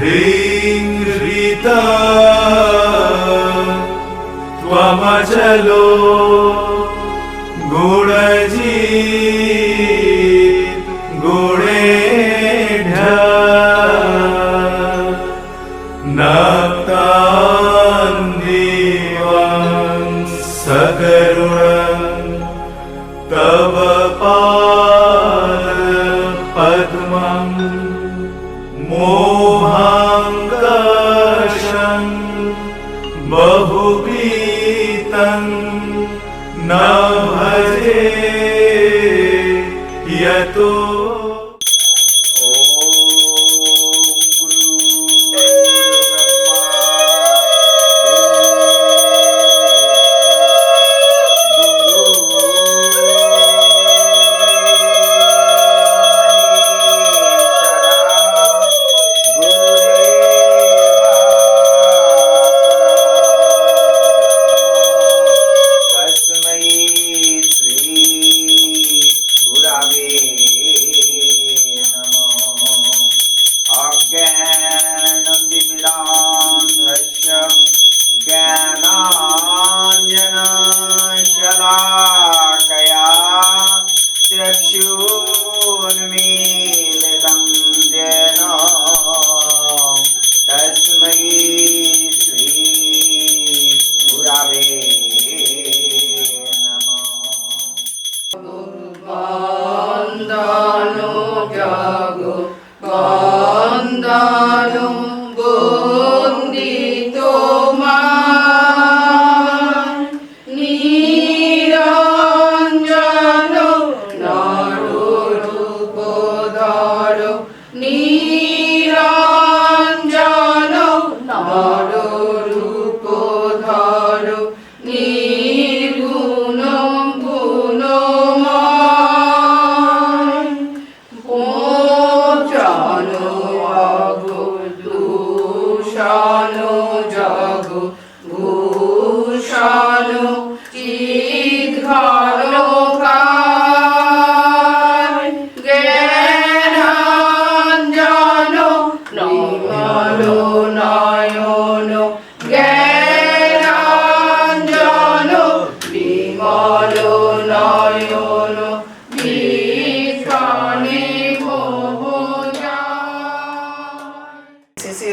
ह्रीं ह्रीता त्वमचलो गुणजीत गुणेढ्य नक्तान्दिवं सकरुणं तव पादपद्मं मोहाङ्कषं बहुगीतं न भजे यतो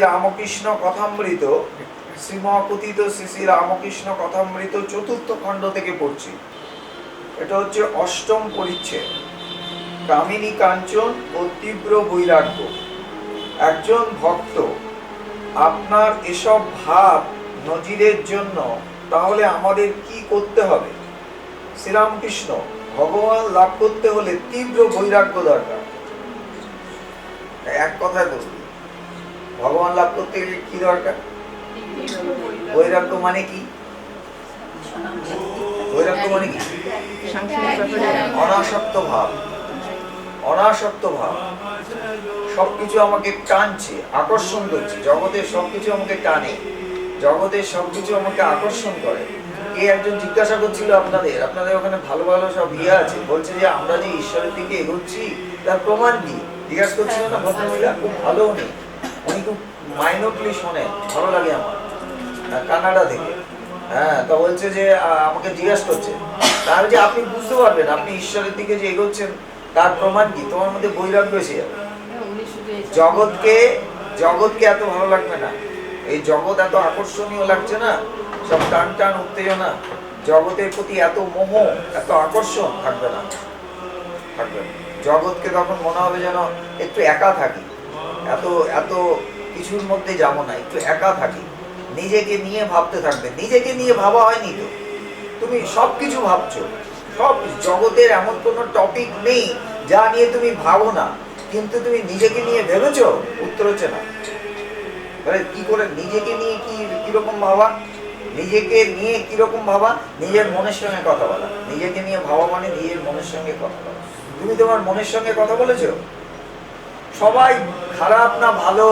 রামকৃষ্ণ কথামৃত শ্রীমকথিত শ্রী শ্রী রামকৃষ্ণ কথামৃত চতুর্থ খণ্ড থেকে পড়ছি। এটা হচ্ছে অষ্টম পরিচ্ছেদ, কামিনী কাঞ্চন ও তীব্র বৈরাগ্য। একজন ভক্ত আপনার এসব ভাব নজিরের জন্য তাহলে আমাদের কি করতে হবে? শ্রীরামকৃষ্ণ, ভগবান লাভ করতে হলে তীব্র বৈরাগ্য দরকার। এক কথায় বলুন, ভগবান লাভ করতে গেলে কি দরকার? বৈরাগ্য মানে কি? বৈরাগ্য মানে কি? অনাসক্ত ভাব। অনাসক্ত ভাব। সবকিছু আমাকে টানছে, আকর্ষণ করছে। জগতের সবকিছু আমাকে টানে, জগতের সবকিছু আমাকে আকর্ষণ করে। কে একজন জিজ্ঞাসা করছিল আপনাদের ওখানে ভালো ভালো সব ইয়ে আছে, বলছে যে আমরা যে ঈশ্বরের দিকে এগোচ্ছি তার প্রমাণ কি? জিজ্ঞাসা করছিল না ভদ্রমহিলা? খুব ভালো উনি খুব মাইনরলি শোনেন, ভালো লাগে আমার, কানাডা থেকে। হ্যাঁ, তা বলছে যে আমাকে জিজ্ঞাসা করছে, তাহলে যে আপনি বুঝতে পারবেন আপনি ঈশ্বরের দিকে যে এগোচ্ছেন তার প্রমাণ কি? তোমার মধ্যে বৈরাগ্য এসে যাবে। জগৎকে এত ভালো লাগবে না, এই জগৎ এত আকর্ষণীয় লাগছে না, সব টান টান উত্তেজনা, জগতের প্রতি এত মোহ, এত আকর্ষণ থাকবে না। জগৎকে তখন মনে হবে যেন একটু একা থাকি, এত এত কিছুর মধ্যে যাবো না, একটু একা থাকি, নিজেকে নিয়ে ভাবতে থাকবে। নিজেকে নিয়ে ভাবা হয়নি তো, তুমি সবকিছু ভাবছো, সব জগতের এমন কোনো টপিক নেই যা নিয়ে তুমি ভাবো না, কিন্তু তুমি নিজেকে নিয়ে ভেবেছো? উত্তর হচ্ছে না। কি করে নিজেকে নিয়ে কিরকম ভাবা? নিজেকে নিয়ে কিরকম ভাবা? নিজের মনের সঙ্গে কথা বলা। নিজেকে নিয়ে ভাবা মানে নিজের মনের সঙ্গে কথা বলা। তুমি তোমার মনের সঙ্গে কথা বলেছো? সবাই খারাপ না ভালো,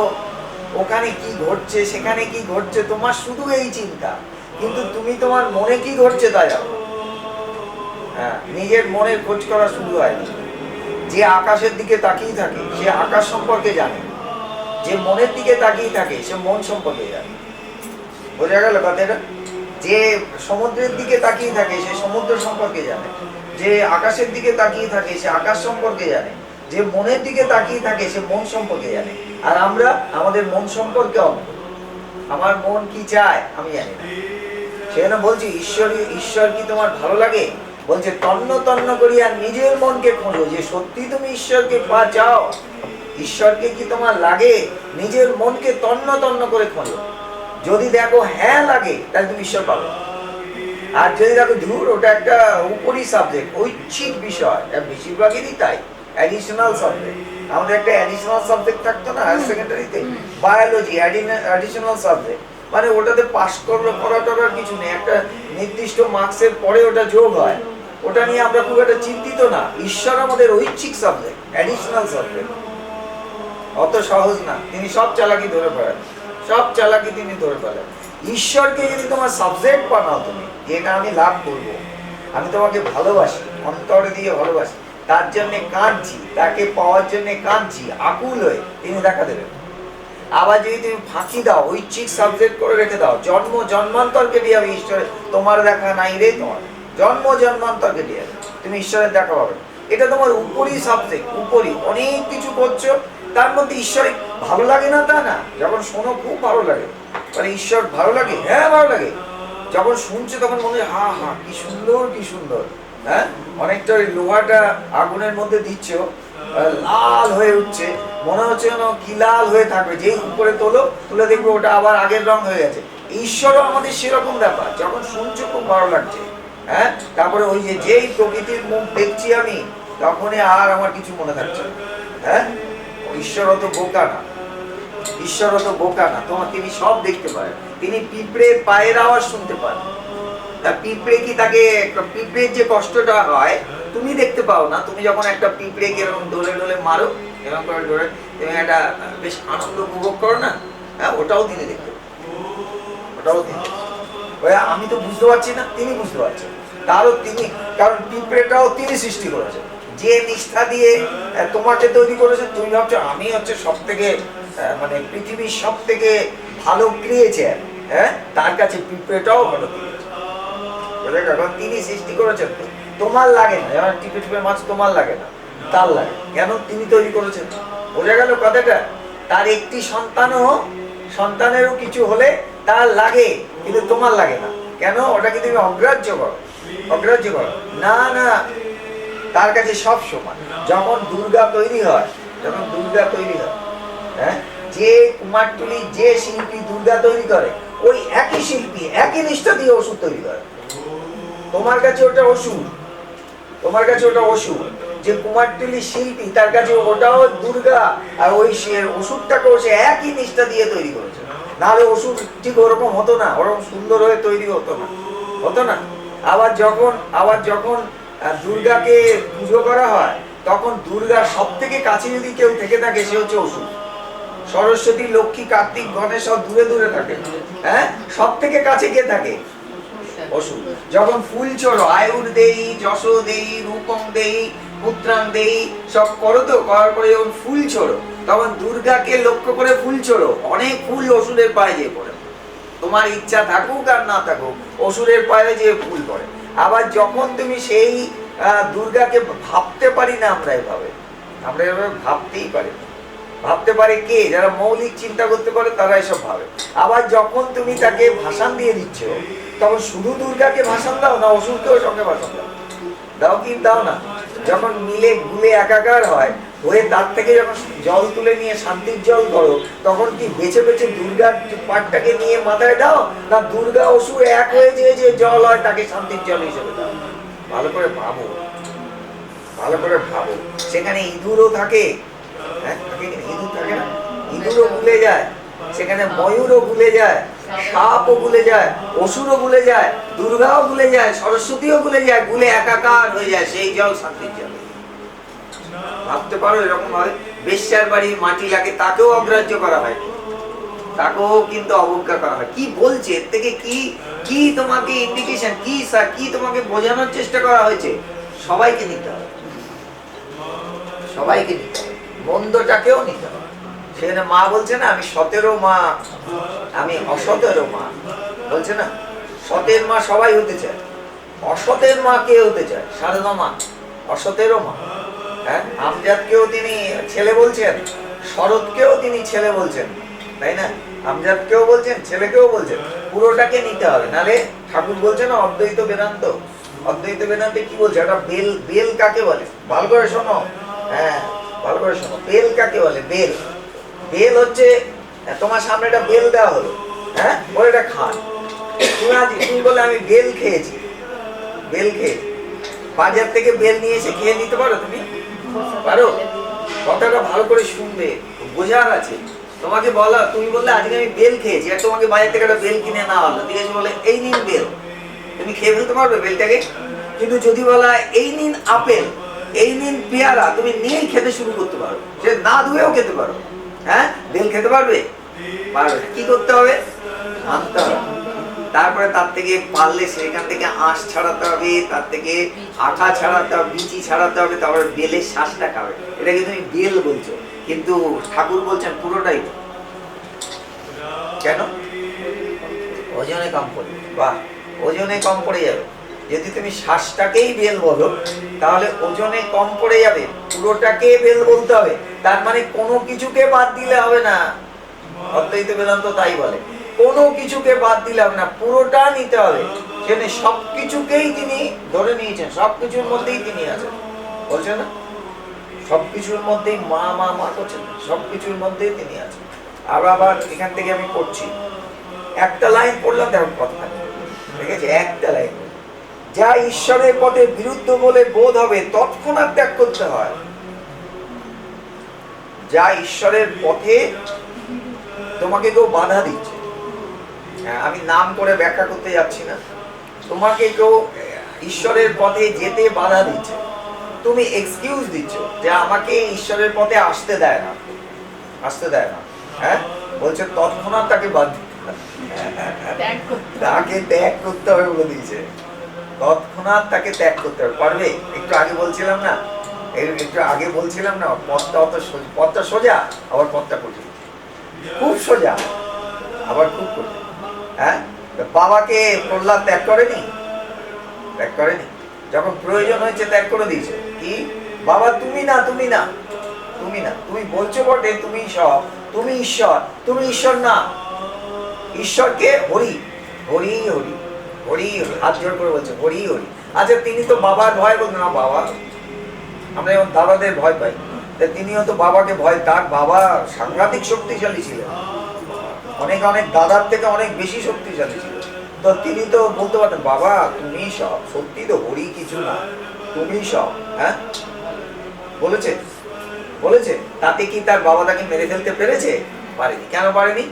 ওখানে কি ঘটছে সেখানে কি ঘটছে, তোমার শুধু এই চিন্তা, কিন্তু তুমি তোমার মনে কি ঘটছে তা জানো? হ্যাঁ, নিজের মনের খোঁজ করা শুরু হয়নি। যে আকাশের দিকে তাকিয়ে থাকে সে আকাশ সম্পর্কে জানে, যে মনের দিকে তাকিয়ে থাকে সে মন সম্পর্কে জানে। বোঝা গেল কথাটা? যে সমুদ্রের দিকে তাকিয়ে থাকে সে সমুদ্র সম্পর্কে জানে, যে আকাশের দিকে তাকিয়ে থাকে সে আকাশ সম্পর্কে জানে, যে মনের দিকে তাকিয়ে থাকে সে মন সম্পর্কে জানে। আর আমরা আমাদের মন সম্পর্কে অজ্ঞ। আমার মন কি চায় আমি জানি না। সেজন্য বলছি ঈশ্বর কি তোমার ভালো লাগে? বলছে তন্ন তন্ন করিয়া নিজের মনকে খোঁজো, যে সত্যি তুমি ঈশ্বরকে চাও, ঈশ্বরকে কি তোমার লাগে, নিজের মনকে তন্ন তন্ন করে খোঁজো। যদি দেখো হ্যাঁ লাগে তাহলে তুমি ঈশ্বর পাবে। আর যদি দেখো ধুর ওটা একটা উপরি সাবজেক্ট, ঐচ্ছিক বিষয়, বেশিরভাগেরই তাই, অ্যাডিশনাল সাবজেক্ট। আমাদের একটা অ্যাডিশনাল সাবজেক্ট থাকতো না হায়ার সেকেন্ডারিতে, বায়োলজি, অ্যাডিশনাল সাবজেক্ট, মানে ওটাতে পাস করার কিছু নেই, একটা নির্দিষ্ট মার্কসের পরে ওটা যোগ হয়, ওটা নিয়ে আমরা খুব একটা চিন্তিত না। ঈশ্বর আমাদের ঐচ্ছিক সাবজেক্ট, অ্যাডিশনাল সাবজেক্ট, অত সহজ না। তিনি সব চালাকি ধরে ফেলেন, সব চালাকি তিনি ধরে ফেলেন। ঈশ্বরকে যদি তোমার সাবজেক্ট বানাও, তুমি যেটা আমি লাভ করবো, আমি তোমাকে ভালোবাসি, অন্তরে দিয়ে ভালোবাসি, তার জন্য কাঁদছি, তাকে পাওয়ার জন্য কাঁদছি আকুল হয়ে, তিনি দেখা দেবেন। আবার যদি তুমি ফাঁকি দাও, ঐচ্ছিক সাবজেক্ট করে রেখে দাও, জন্ম জন্মান্তরকে দিয়ে আমি ঈশ্বরের তোমার দেখা নাই রে, তোমার জন্ম জন্মান্তরকে দিয়ে তুমি ঈশ্বরের দেখা পাবে। এটা তোমার উপরি সাবজেক্ট, উপরি অনেক কিছু করছো, তার মধ্যে ঈশ্বর ভালো লাগে না তা না। যখন শোনো খুব ভালো লাগে, মানে ঈশ্বর ভালো লাগে, হ্যাঁ ভালো লাগে। যখন শুনছো তখন মনে হয় হা হা কি সুন্দর কি সুন্দর। হ্যাঁ, অনেকটা ওই লোহাটা আগুনের মধ্যে দিচ্ছ, লাল হয়ে উঠছে, মনে হচ্ছে যেন কি লাল হয়ে থাকবে, যেই উপরে তুলে দেখবে ওটা আবার আগের রং হয়ে গেছে। ঈশ্বরও আমাদের সেরকম ব্যাপার, যখন শুনছো খুব ভালো লাগছে। হ্যাঁ, তারপরে ওই যেই প্রকৃতির মুখ দেখছি আমি, তখনই আর আমার কিছু মনে থাকছে না। হ্যাঁ, ঈশ্বর অত বোকা না, ঈশ্বর অত বোকা না, তোমার তিনি সব দেখতে পারেন। তিনি পিঁপড়ের পায়ের আওয়াজ শুনতে পান। তা পিঁপড়ে কি তাকে, পিঁপড়ের যে কষ্টটা হয় তুমি দেখতে পাও না। তুমি যখন একটা পিঁপড়েকে এরকম ডোলে ডোলে মারো, এরকম করে ডোলে, তুমি একটা বেশ আনন্দ উপভোগ করো না, হ্যাঁ, ওটাও তিনি দেখতে পান, ওটাও তিনি। আমি তো বুঝতে পারছি না, তিনি বুঝতে পারছেন। তারও তিনি, কারণ পিঁপড়েটাও তিনি সৃষ্টি করেছেন। যে নিষ্ঠা দিয়ে তোমাকে তৈরি করেছেন, তুমি ভাবছো আমি হচ্ছে সব থেকে মানে পৃথিবীর সব থেকে ভালো ক্রিয়েচার, হ্যাঁ, তার কাছে পিঁপড়েটাও ভালো ক্রিয়েচার। কারণ তিনি সৃষ্টি করেছেন, তোমার লাগে না। যেমন টিপে টিপে মাছ তোমার লাগে না, তার লাগে, কেন তিনি তৈরি করেছেন। বোঝা গেল কথাটা? তার একটি সন্তানেরও কিছু হলে তার লাগে, কিন্তু তোমার লাগে না, কেন? ওটাকে তুমি অগ্রাহ্য করো, অগ্রাহ্য করো না। না, তার কাছে সব সমান। যখন দুর্গা তৈরি হয়, হ্যাঁ, যে কুমারটুলি, যে শিল্পী দুর্গা তৈরি করে, ওই একই শিল্পী একই নিষ্ঠা দিয়ে ওষুধ তৈরি করে। তোমার কাছে ওটা ওষুধ, তোমার কাছে ওটা ওষুধ। যে কুমারটুলি শিল্পী তার কাছে ওটাও দুর্গা, আর ওই ওষুধটাকেও সে একই নিষ্ঠা দিয়ে তৈরি করেছে। নাহলে ওষুধ ঠিক ওরকম হতো না, ওরকম সুন্দর হয়ে তৈরি হতো না। আবার যখন দুর্গাকে পুজো করা হয়, তখন দুর্গার সব থেকে কাছে যদি কেউ থেকে থাকে, সে হচ্ছে ওষুধ। সরস্বতী, লক্ষ্মী, কার্তিক, গণেশ সব দূরে দূরে থাকে, হ্যাঁ, সব থেকে কাছে কে থাকে? ওষুধ। যখন ফুল ছোড়ো, আয়ুর দেই, যশ দেই, রূপম দেই, পুত্রাং দেই, সব করো তো, করার পরে যখন ফুল ছোড়ো, তখন দুর্গাকে লক্ষ্য করে ফুল ছোড়ো। অনেক ফুল অসুরের পায়ে যেয়ে পড়ে, তোমার ইচ্ছা থাকুক আর না থাকুক, অসুরের পায়ে যেয়ে ফুল পড়ে। আবার যখন তুমি সেই দুর্গাকে ভাবতে পারি না, আমরা এভাবে ভাবতেই পারি না। ভাবতে পারে কে? যারা মৌলিক চিন্তা করতে পারে তারা এসব ভাবে। আবার যখন তুমি তাকে ভাষণ দিয়ে দিচ্ছ, তখন শুধু দুর্গাকে ভাষণ দাও না, অসুরকেও সঙ্গে ভাষণ দাও কি দাও না? যখন মিলে গুলে একাকার হয়, হয়ে তার থেকে যখন জল তুলে নিয়ে শান্তির জল করো, তখন কি বেছে বেছে দুর্গার পাটটাকে নিয়ে মাথায় দাও, না দুর্গা অসুর এক হয়ে যে জল হয় তাকে শান্তির জল হিসেবে দাও? ভালো করে ভাবো, ভালো করে ভাবো। সেখানে ইঁদুরও থাকে, হ্যাঁ, ইঁদুর থাকে না? ইঁদুরও ভুলে যায়, সেখানে ময়ূরও ভুলে যায়, সাপও ভুলে যায়, অসুরও ভুলে যায়, দুর্গাও ভুলে যায়, সরস্বতীও ভুলে যায়, ভুলে একাকার হয়ে যায় সেই জল শান্তির জল। ভাবতে পারো এরকম হয়? বেশ্যার বাড়ির মাটি লাগে, তাকেও অগ্রাহ্য করা হয়, তাকেও কিন্তু অবজ্ঞা করা হয়। কি বলছে এর থেকে? কি তোমাকে ইন্ডিকেশন, কি তোমাকে বোঝানোর চেষ্টা করা হয়েছে? সবাইকে নিতে হবে, সবাইকে নিতে হবে, মন্দটাকেও নিতে হবে, সেখানে মা বলছে না আমি সতেরো মা, আমি অসতেরো মা, বলছে না? সতের মা সবাই হতে চায়, অসতের মা কে হতে চায়? সারদা মা, অসতেরও মা। হ্যাঁ, আমজাদকেও তিনি ছেলে বলছেন, শরৎকেও তিনি ছেলে বলছেন, তাই না? আমজাদকেও বলছেন, ছেলেকেও বলছেন। পুরোটাকে নিতে হবে, নালে ঠাকুর বলছেন অদ্বৈত বেদান্ত। অদ্বৈত বেদান্তে কি বলছে? একটা বেল, বেল কাকে বলে ভালো করে শোনো। হ্যাঁ, ভালো করে শোনো, বেল কাকে বলে? বেল, বেল হচ্ছে তোমার সামনে একটা বেল দেওয়া হলো, হ্যাঁ, বলে এটা খান। তুমি বলে আমি বেল খেয়েছি, বেল খেয়েছি। বাজার থেকে বেল নিয়ে এসে খেয়ে নিতে পারো? তুমি পারো? কথাটা ভালো করে শুনবে, বোঝার আছে। তোমাকে বলা, তুমি বললে আজকে আমি বেল খেয়েছি, আর তোমাকে বাজার থেকে একটা বেল কিনে না হলো, ঠিক আছে, বলে এই নিন বেল, তুমি খেয়ে ফেলতে পারবে বেলটাকে? কিন্তু যদি বলা এই নিন আপেল, এই নিন পেয়ারা, তুমি নিয়েই খেতে শুরু করতে পারো, সে না ধুয়েও খেতে পারো। হ্যাঁ, বেল খেতে পারবে? পারবে। কি করতে হবে? আনতে হবে। তারপরে তার থেকে পারলে সেখান থেকে আঁশ ছাড়াতে হবে, তার থেকে আঠা ছাড়াতে হবে, বিচি ছাড়াতে হবে, তারপরে বেলের শ্বাসটা খাবে। এটাকে তুমি বেল বলছো, কিন্তু ঠাকুর বলছেন পুরোটাই। কেন? ওজনে কম পড়ে। বাহ, ওজনে কম পড়ে যাবে। যদি তুমি শ্বাসটাকেই বেল বলো, তাহলে ওজনে কম পড়ে যাবে। পুরোটাকে বেল বলতে হবে, তার মানে কোনো কিছুকে বাদ দিলে হবে না। অদ্বৈত বেদান্ত তাই বলে, কোনো কিছুকে বাদ দিলে হবে না, পুরোটা নিতে হবে। সেখানে সবকিছুকেই তিনি ধরে নিয়েছেন, সবকিছুর মধ্যেই তিনি আছেন, বলছে না? সবকিছুর মধ্যেই মা মা মা করছেন, সবকিছুর মধ্যেই তিনি আছেন। আবার এখান থেকে আমি পড়ছি, একটা লাইন পড়লাম, দেখো কথা, ঠিক আছে? একটা লাইন, যা ঈশ্বরের পথে বিরুদ্ধ বলে বোধ হবে তৎক্ষণাৎ ত্যাগ করতে হয়। যা ঈশ্বরের পথে তোমাকে কেউ বাধা দিচ্ছে, আমি নাম করে ব্যাখ্যা করতে যাচ্ছি না, তোমাকে কেউ ঈশ্বরের পথে যেতে বাধা দিচ্ছে, তুমি এক্সকিউজ দিচ্ছ যে আমাকে ঈশ্বরের পথে আসতে দেয় না, আসতে দেয় না। হ্যাঁ, বলছে তৎক্ষণাৎ তাকে বাদ তাকে ত্যাগ করতে হবে বলে দিয়েছে, তৎক্ষণাৎ তাকে ত্যাগ করতে হবে। পারবে? একটু আগে বলছিলাম না, একটু আগে বলছিলাম না, পথটা অত পথটা সোজা, আবার পথটা কঠিন, খুব সোজা আবার খুব কঠিন। হ্যাঁ, বাবাকে প্রহ্লাদ ত্যাগ করেনি? ত্যাগ করেনি? যখন প্রয়োজন হয়েছে ত্যাগ করে দিয়েছে। কি? বাবা তুমি না, তুমি না, তুমি না, তুমি বলছো বটে তুমি সব, তুমি ঈশ্বর, তুমি ঈশ্বর না। ঈশ্বরকে হরি, হরি হরি, হরি হরি, হাত জোর করে বলছে হরি হরি। আচ্ছা, তিনি তো বাবার ভয় বলতেন না, বাবা, আমরা যেমন দাদাদের ভয় পাই, তিনিও তো বাবাকে ভয়, তার বাবা সাংঘাতিক শক্তিশালী ছিলেন, অনেক অনেক দাদার থেকে অনেক বেশি শক্তিশালী ছিল। তো তিনি তো বলতে পারতেন বাবা তুমি সব, সত্যি তো, হরি কিছু না, তুমি সব। হ্যাঁ, বলেছে, বলেছে। তাতে কি তার বাবা তাকে মেরে ফেলতে পেরেছে? পারেনি। কেন পারেনি?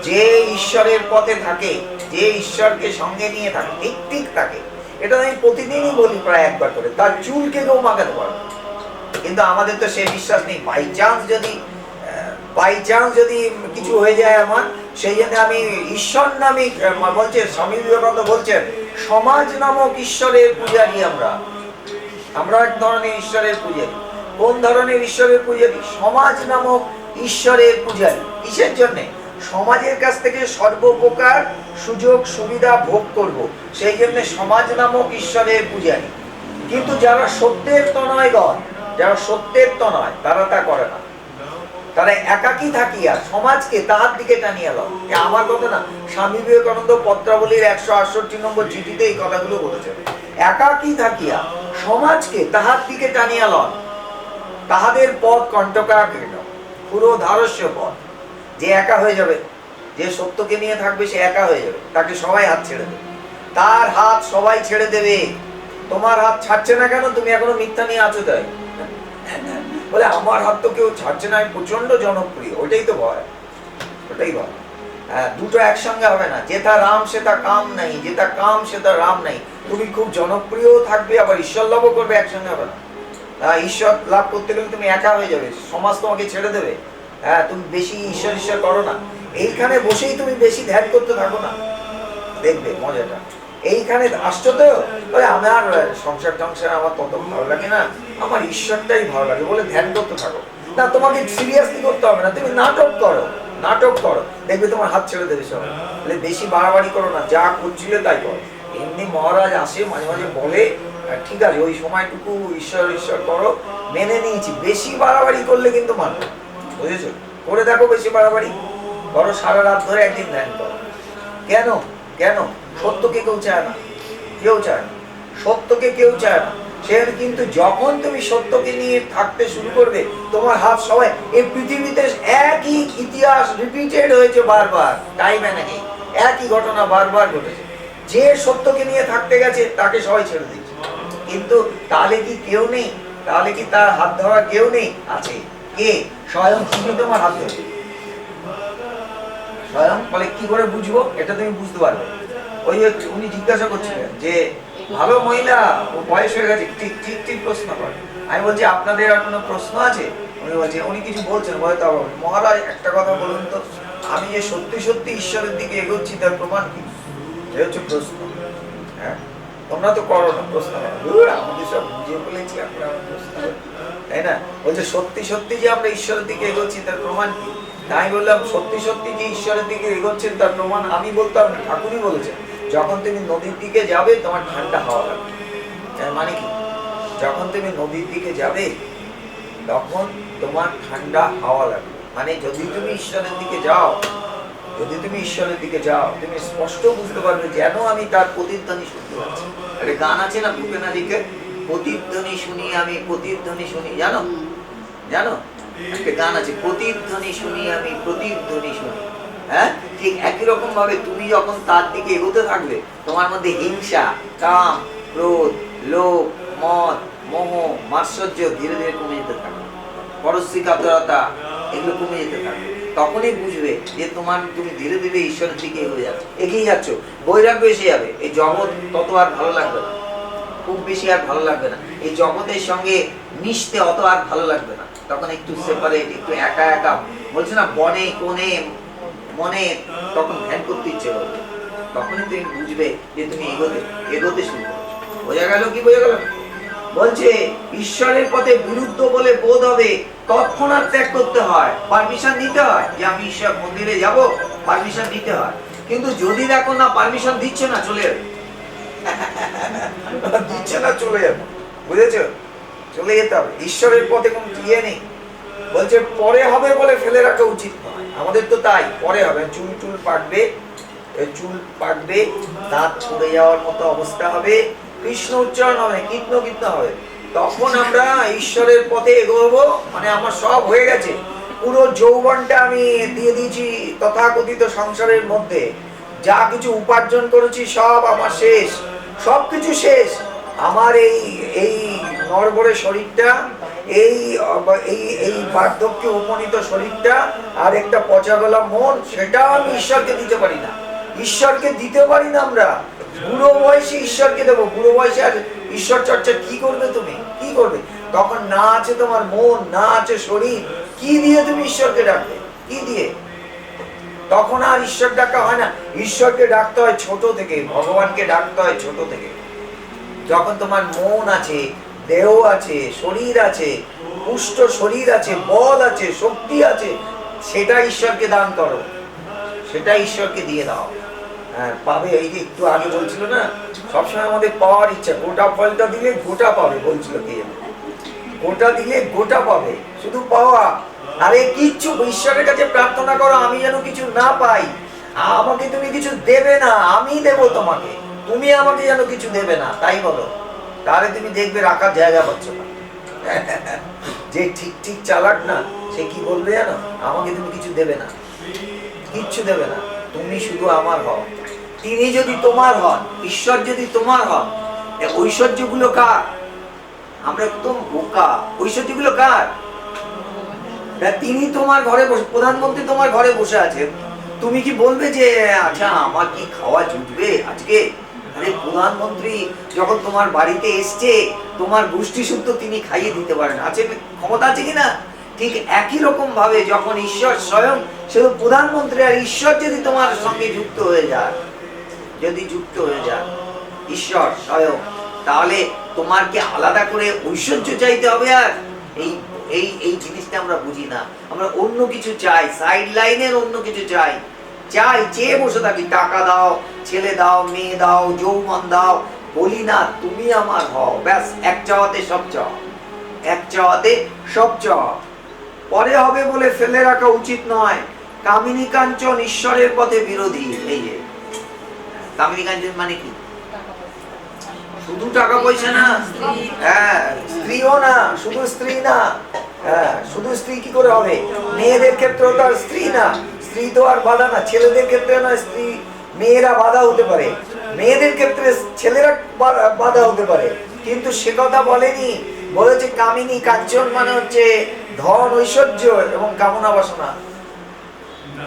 যে ঈশ্বরের পথে থাকে, যে ঈশ্বরকে সঙ্গে নিয়ে থাকে, ঠিক ঠিক থাকে, এটা আমি প্রতিদিনই বলি প্রায় একবার করে, তার চুলকে কেউ মাখাতে পারবে। কিন্তু আমাদের তো সে বিশ্বাস নেই। বাই চান্স যদি কিছু হয়ে যায় আমার, সেই জন্য আমি ঈশ্বর নামে বলছে, স্বামী বিবেকানন্দ বলছেন সমাজ নামক ঈশ্বরের পূজারী আমরা এক ধরনের ঈশ্বরের পূজারী। কোন ধরনের ঈশ্বরের পূজারী? সমাজ নামক ঈশ্বরের পূজারী। কিসের জন্যে? সমাজের কাছ থেকে সর্বপ্রকার সুযোগ সুবিধা ভোগ করব, সেই জন্য সমাজ নামক ঈশ্বরের পূজারী। কিন্তু যারা সত্যের তনয়গণ, যারা সত্যের তনয়, তারা তা করে না। তারা একাকী থাকিয়া সমাজকে তাহার দিকে টানিয়ে লয়। আমার কথা না, স্বামী বিবেকানন্দ পত্রাবলীর 168 নম্বর চিঠিতে এই কথাগুলো বলেছেন। একাকী থাকিয়া সমাজকে তাহার দিকে টানিয়া লয়, তাহাদের পথ কণ্টকাকীর্ণ, পুরো ধারস্য পথ। যে একা হয়ে যাবে, যে সত্যকে নিয়ে থাকবে, সে একা হয়ে যাবে, তাকে সবাই হাত ছেড়ে দেবে, তার হাত সবাই ছেড়ে দেবে। তোমার হাত ছাড়ছে না কেন? তুমি এখনো মিথ্যা নিয়ে আছো তাই। বলে আমার হাত তো কেউ ছাড়ছে না, আমি প্রচন্ড জনপ্রিয়, ওটাই তো ভয়, ওটাই ভয়। হ্যাঁ, দুটো একসঙ্গে হবে না। যেটা রাম সেটা কাম নাই, যেটা কাম সেটা রাম নাই। তুমি খুব জনপ্রিয় থাকবে, আবার ঈশ্বর লাভও করবে, একসঙ্গে হবে না। ঈশ্বর লাভ করতে গেলে তুমি একা হয়ে যাবে, সমাজ তোমাকে ছেড়ে দেবে। হ্যাঁ, তুমি বেশি ঈশ্বর ঈশ্বর করো না, এইখানে বসেই তুমি বেশি ধ্যান করতে থাকো না, দেখবে মজাটা। এইখানে আসছো তো, আমার সংসার টংসার আমার তত ভালো লাগে না, আমার ঈশ্বরটাই ভালো লাগে বলে ধ্যান করতে থাকো। না, তোমাকে সিরিয়াসলি করতে হবে না, তুমি নাটক করো, নাটক করো, দেখবে তোমার হাত ছেড়ে দেবে সব। বলে বেশি বাড়াবাড়ি করো না, যা করছিলে তাই করো। এমনি মহারাজ আসে মাঝে মাঝে বলে, ঠিক আছে ওই সময়টুকু ঈশ্বর ঈশ্বর করো, মেনে নিয়েছি, বেশি বাড়াবাড়ি করলে কিন্তু মানবে, বুঝেছো? করে দেখো বেশি বাড়াবাড়ি করো, সারা রাত ধরে একদিন ধ্যান করো। কেন? কেন? সত্যকে কেউ চায় না, কেউ চায় না, সত্যকে কেউ চায় না। সে কিন্তু যখন তুমি সত্যকে নিয়ে থাকতে শুরু করবে, তোমার হাত সবাই, এই পৃথিবীতে একই ইতিহাস রিপিটেড হয়েছে বারবার, টাইম এন্ড এগেইন, একই ঘটনা বারবার ঘটেছে। যে সত্যকে নিয়ে থাকতে গেছে তাকে সবাই ছেড়ে দিচ্ছে। কিন্তু তাহলে কি কেউ নেই? তাহলে কি তার হাত ধরা কেউ নেই? আছে। কে? স্বয়ং তুমি তোমার হাত ধরে স্বয়ং। বলে কি করে বুঝবো? এটা তুমি বুঝতে পারবে। ওই উনি জিজ্ঞাসা করছিলেন যে ভালো মহিলা, ও বয়স হয়ে গেছে, ঠিক ঠিক ঠিক প্রশ্ন করে। আমি বলছি আপনাদের আর কোনো প্রশ্ন আছে? উনি বলছে, উনি কিছু বলছেন, বলতে হবে মহারাজ একটা কথা বলুন তো, আমি যে সত্যি সত্যি ঈশ্বরের দিকে এগোচ্ছি তার প্রমাণ কি? এ হচ্ছে প্রশ্ন। হ্যাঁ, তোমরা তো করো না প্রশ্ন, আমাদের সব বুঝিয়ে বলেছি, আমরা প্রশ্ন, তাই না? বলছে সত্যি সত্যি যে আমরা ঈশ্বরের দিকে এগোচ্ছি তার প্রমাণ কি? তাই বললাম সত্যি সত্যি যে ঈশ্বরের দিকে এগোচ্ছেন তার প্রমাণ আমি বলতাম না, ঠাকুরই বলেছেন। যখন তুমি নদীর দিকে যাবে তোমার ঠান্ডা হাওয়া লাগবে। মানে কি? যখন তুমি নদীর দিকে যাবে তখন তোমার ঠান্ডা হাওয়া লাগবে। মানে যদি তুমি ঈশ্বরের দিকে যাও, যদি তুমি ঈশ্বরের দিকে যাও, তুমি স্পষ্ট বুঝতে পারবে যেন আমি তার প্রতিধ্বনি শুনতে পাচ্ছি। একটা গান আছে না ভূপেনাদিকে, প্রতিধ্বনি শুনি আমি, প্রতিধ্বনি শুনি, জানো? জানো একটা গান আছে, প্রতিধ্বনি শুনি আমি, প্রতিধ্বনি শুনি। হ্যাঁ, ঠিক একই রকম ভাবে তুমি যখন তার দিকে এগোতে থাকবে, তোমার মধ্যে হিংসা, কাম, ক্রোধ, লোভ, মদ, মোহ, মাৎসর্য ধীরে ধীরে কমে যেতে থাকবে, পরশ্রী কাতরতা এগুলো কমে যেতে থাকবে। তখনই বুঝবে যে তুমি ধীরে ধীরে ঈশ্বরের দিকে এগিয়ে যাচ্ছ। বৈরাগ্য এসে যাবে, এই জগৎ তত আর ভালো লাগবে না, খুব বেশি আর ভালো লাগবে না, এই জগতের সঙ্গে মিশতে অত আর ভালো লাগবে না। তখন একটু সেপারেট, একটু একা একা, বলছে না বনে কোণে মনে, তখন ধ্যান করতে ইচ্ছে করবে। তখনই তুমি বুঝবে যে তুমি এগোতে শুরু করছো। বোঝা গেল কি বোঝা গেল? বলছে ঈশ্বরের পথে বিরুদ্ধ বলে বোধ হবে, তৎক্ষণাৎ ত্যাগ করতে হয়, পারমিশন নিতে হয়, যে আমি ঈশ্বর মন্দিরে যাব, পারমিশন নিতে হয়। কিন্তু যদি দেখো না পারমিশন দিচ্ছে না, চলে যাবে, দিচ্ছে না, চলে যাবে, বুঝেছো? চলে যেতে হবে, ঈশ্বরের পথে কোনো ইয়ে নেই। বলছে পরে হবে বলে ফেলে রাখা উচিত নয়। আমাদের তো তাই, পরে হবে, চুল চুল পাকবে, দাঁত ছড়ে যাওয়ার মতো অবস্থা হবে, কৃষ্ণ উচ্চারণ হবে, কীর্তন হবে, তখন আমরা ঈশ্বরের পথে এগোবো। মানে আমার সব হয়ে গেছে, পুরো যৌবনটা আমি দিয়ে দিয়েছি তথাকথিত সংসারের মধ্যে, যা কিছু উপার্জন করেছি সব আমার শেষ, সবকিছু শেষ। আমার এই নড়বড়ে শরীরটা, এই বার্ধক্যে উপনীত শরীরটা, আর একটা পচা গলা মন, সেটা আমি ঈশ্বরকে দিতে পারি না। ঈশ্বরকে দিতে পারি না আমরা। বুড়ো বয়সে ঈশ্বরকে দেবো? বুড়ো বয়সে আর ঈশ্বর চর্চা কি করবে? তুমি কি করবে তখন? না আছে তোমার মন, না আছে শরীর, কি দিয়ে তুমি ঈশ্বরকে ডাকবে? কি দিয়ে? তখন আর ঈশ্বর ডাকা হয় না। ঈশ্বরকে ডাকতে হয় ছোট থেকে, ভগবানকে ডাকতে হয় ছোট থেকে। যখন তোমার মন আছে, দেহ আছে, শরীর আছে, পুষ্ট শরীর আছে, বল আছে, শক্তি আছে, সেটা ঈশ্বরকে দান করো, সেটা ঈশ্বরকে দিয়ে দাও। হ্যাঁ, পাবে। এই যে একটু আগে বলছিল না, সবসময় আমাদের পাওয়ার ইচ্ছা, গোটা ফলটা দিলে গোটা পাবে, বলছিল কে, গোটা দিলে গোটা পাবে, শুধু পাওয়া। আরে কিচ্ছু, ঈশ্বরের কাছে প্রার্থনা করো, আমি যেন কিছু না পাই, আমাকে তুমি কিছু দেবে না, আমি দেব তোমাকে, তুমি আমাকে যেন কিছু দেবে না, তাই বলো। তাহলে তুমি দেখবে রাখার জায়গা পাচ্ছ না। যে ঠিক ঠিক চালাক না, সে কি বলবে জানো? আমাকে তুমি কিছু দেবে না, কিচ্ছু দেবে না, তুমি শুধু আমার হও। তিনি যদি তোমার হন, ঈশ্বর যদি তোমার হন, ঐশ্বর্যগুলো কার? আমরা একদম বোকা। ঐশ্বর্যগুলো কার? তিনি তোমার ঘরে বসে, প্রধানমন্ত্রী তোমার ঘরে বসে আছেন, তুমি কি বলবে যে আচ্ছা আমার কি খাওয়া জুটবে আজকে? আরে প্রধানমন্ত্রী যখন তোমার বাড়িতে এসছে, তোমার গোষ্ঠী শুদ্ধ তিনি খাইয়ে দিতে পারেন, আছে ক্ষমতা আছে কিনা? ঠিক একই রকম ভাবে যখন ঈশ্বর স্বয়ং, শুধু প্রধানমন্ত্রী আর ঈশ্বর যদি তোমার সঙ্গে যুক্ত হয়ে যায়, যদি যুক্ত হয়ে যায় ঈশ্বর স্বয়ং, তাহলে তোমার কি আলাদা করে ঐশ্বর্য চাইতে হবে? আর এই এই জিনিসটা আমরা বুঝি না। আমরা অন্য কিছু চাই, সাইড লাইনের অন্য কিছু চাই, চেয়ে বসে থাকি। টাকা দাও, ছেলে দাও, মেয়ে দাও, যৌবন দাও, বলি না তুমি আমার হও। ব্যাস, এক চাওয়াতে সব চাওয়া, এক চাওয়াতে সব চাওয়া। পরে হবে বলে ফেলে রাখা উচিত নয়। কামিনী কাঞ্চন ঈশ্বরের পথে বিরোধী। এই যে কামিনী কাঞ্চন মানে কি? শুধু টাকা পয়সা না, হ্যাঁ, স্ত্রীও না, শুধু স্ত্রী না, হ্যাঁ, শুধু স্ত্রী কি করে হবে? মেয়েদের ক্ষেত্রেও তো আর স্ত্রী না, স্ত্রী তো আর বাধা না। ছেলেদের ক্ষেত্রে না স্ত্রী, মেয়েরা বাধা হতে পারে, মেয়েদের ক্ষেত্রে ছেলেরা বাধা হতে পারে, কিন্তু সে কথা বলেনি। বলেছে কামিনী কাঞ্চন মানে হচ্ছে ধন, ঐশ্বর্য এবং কামনা বাসনা।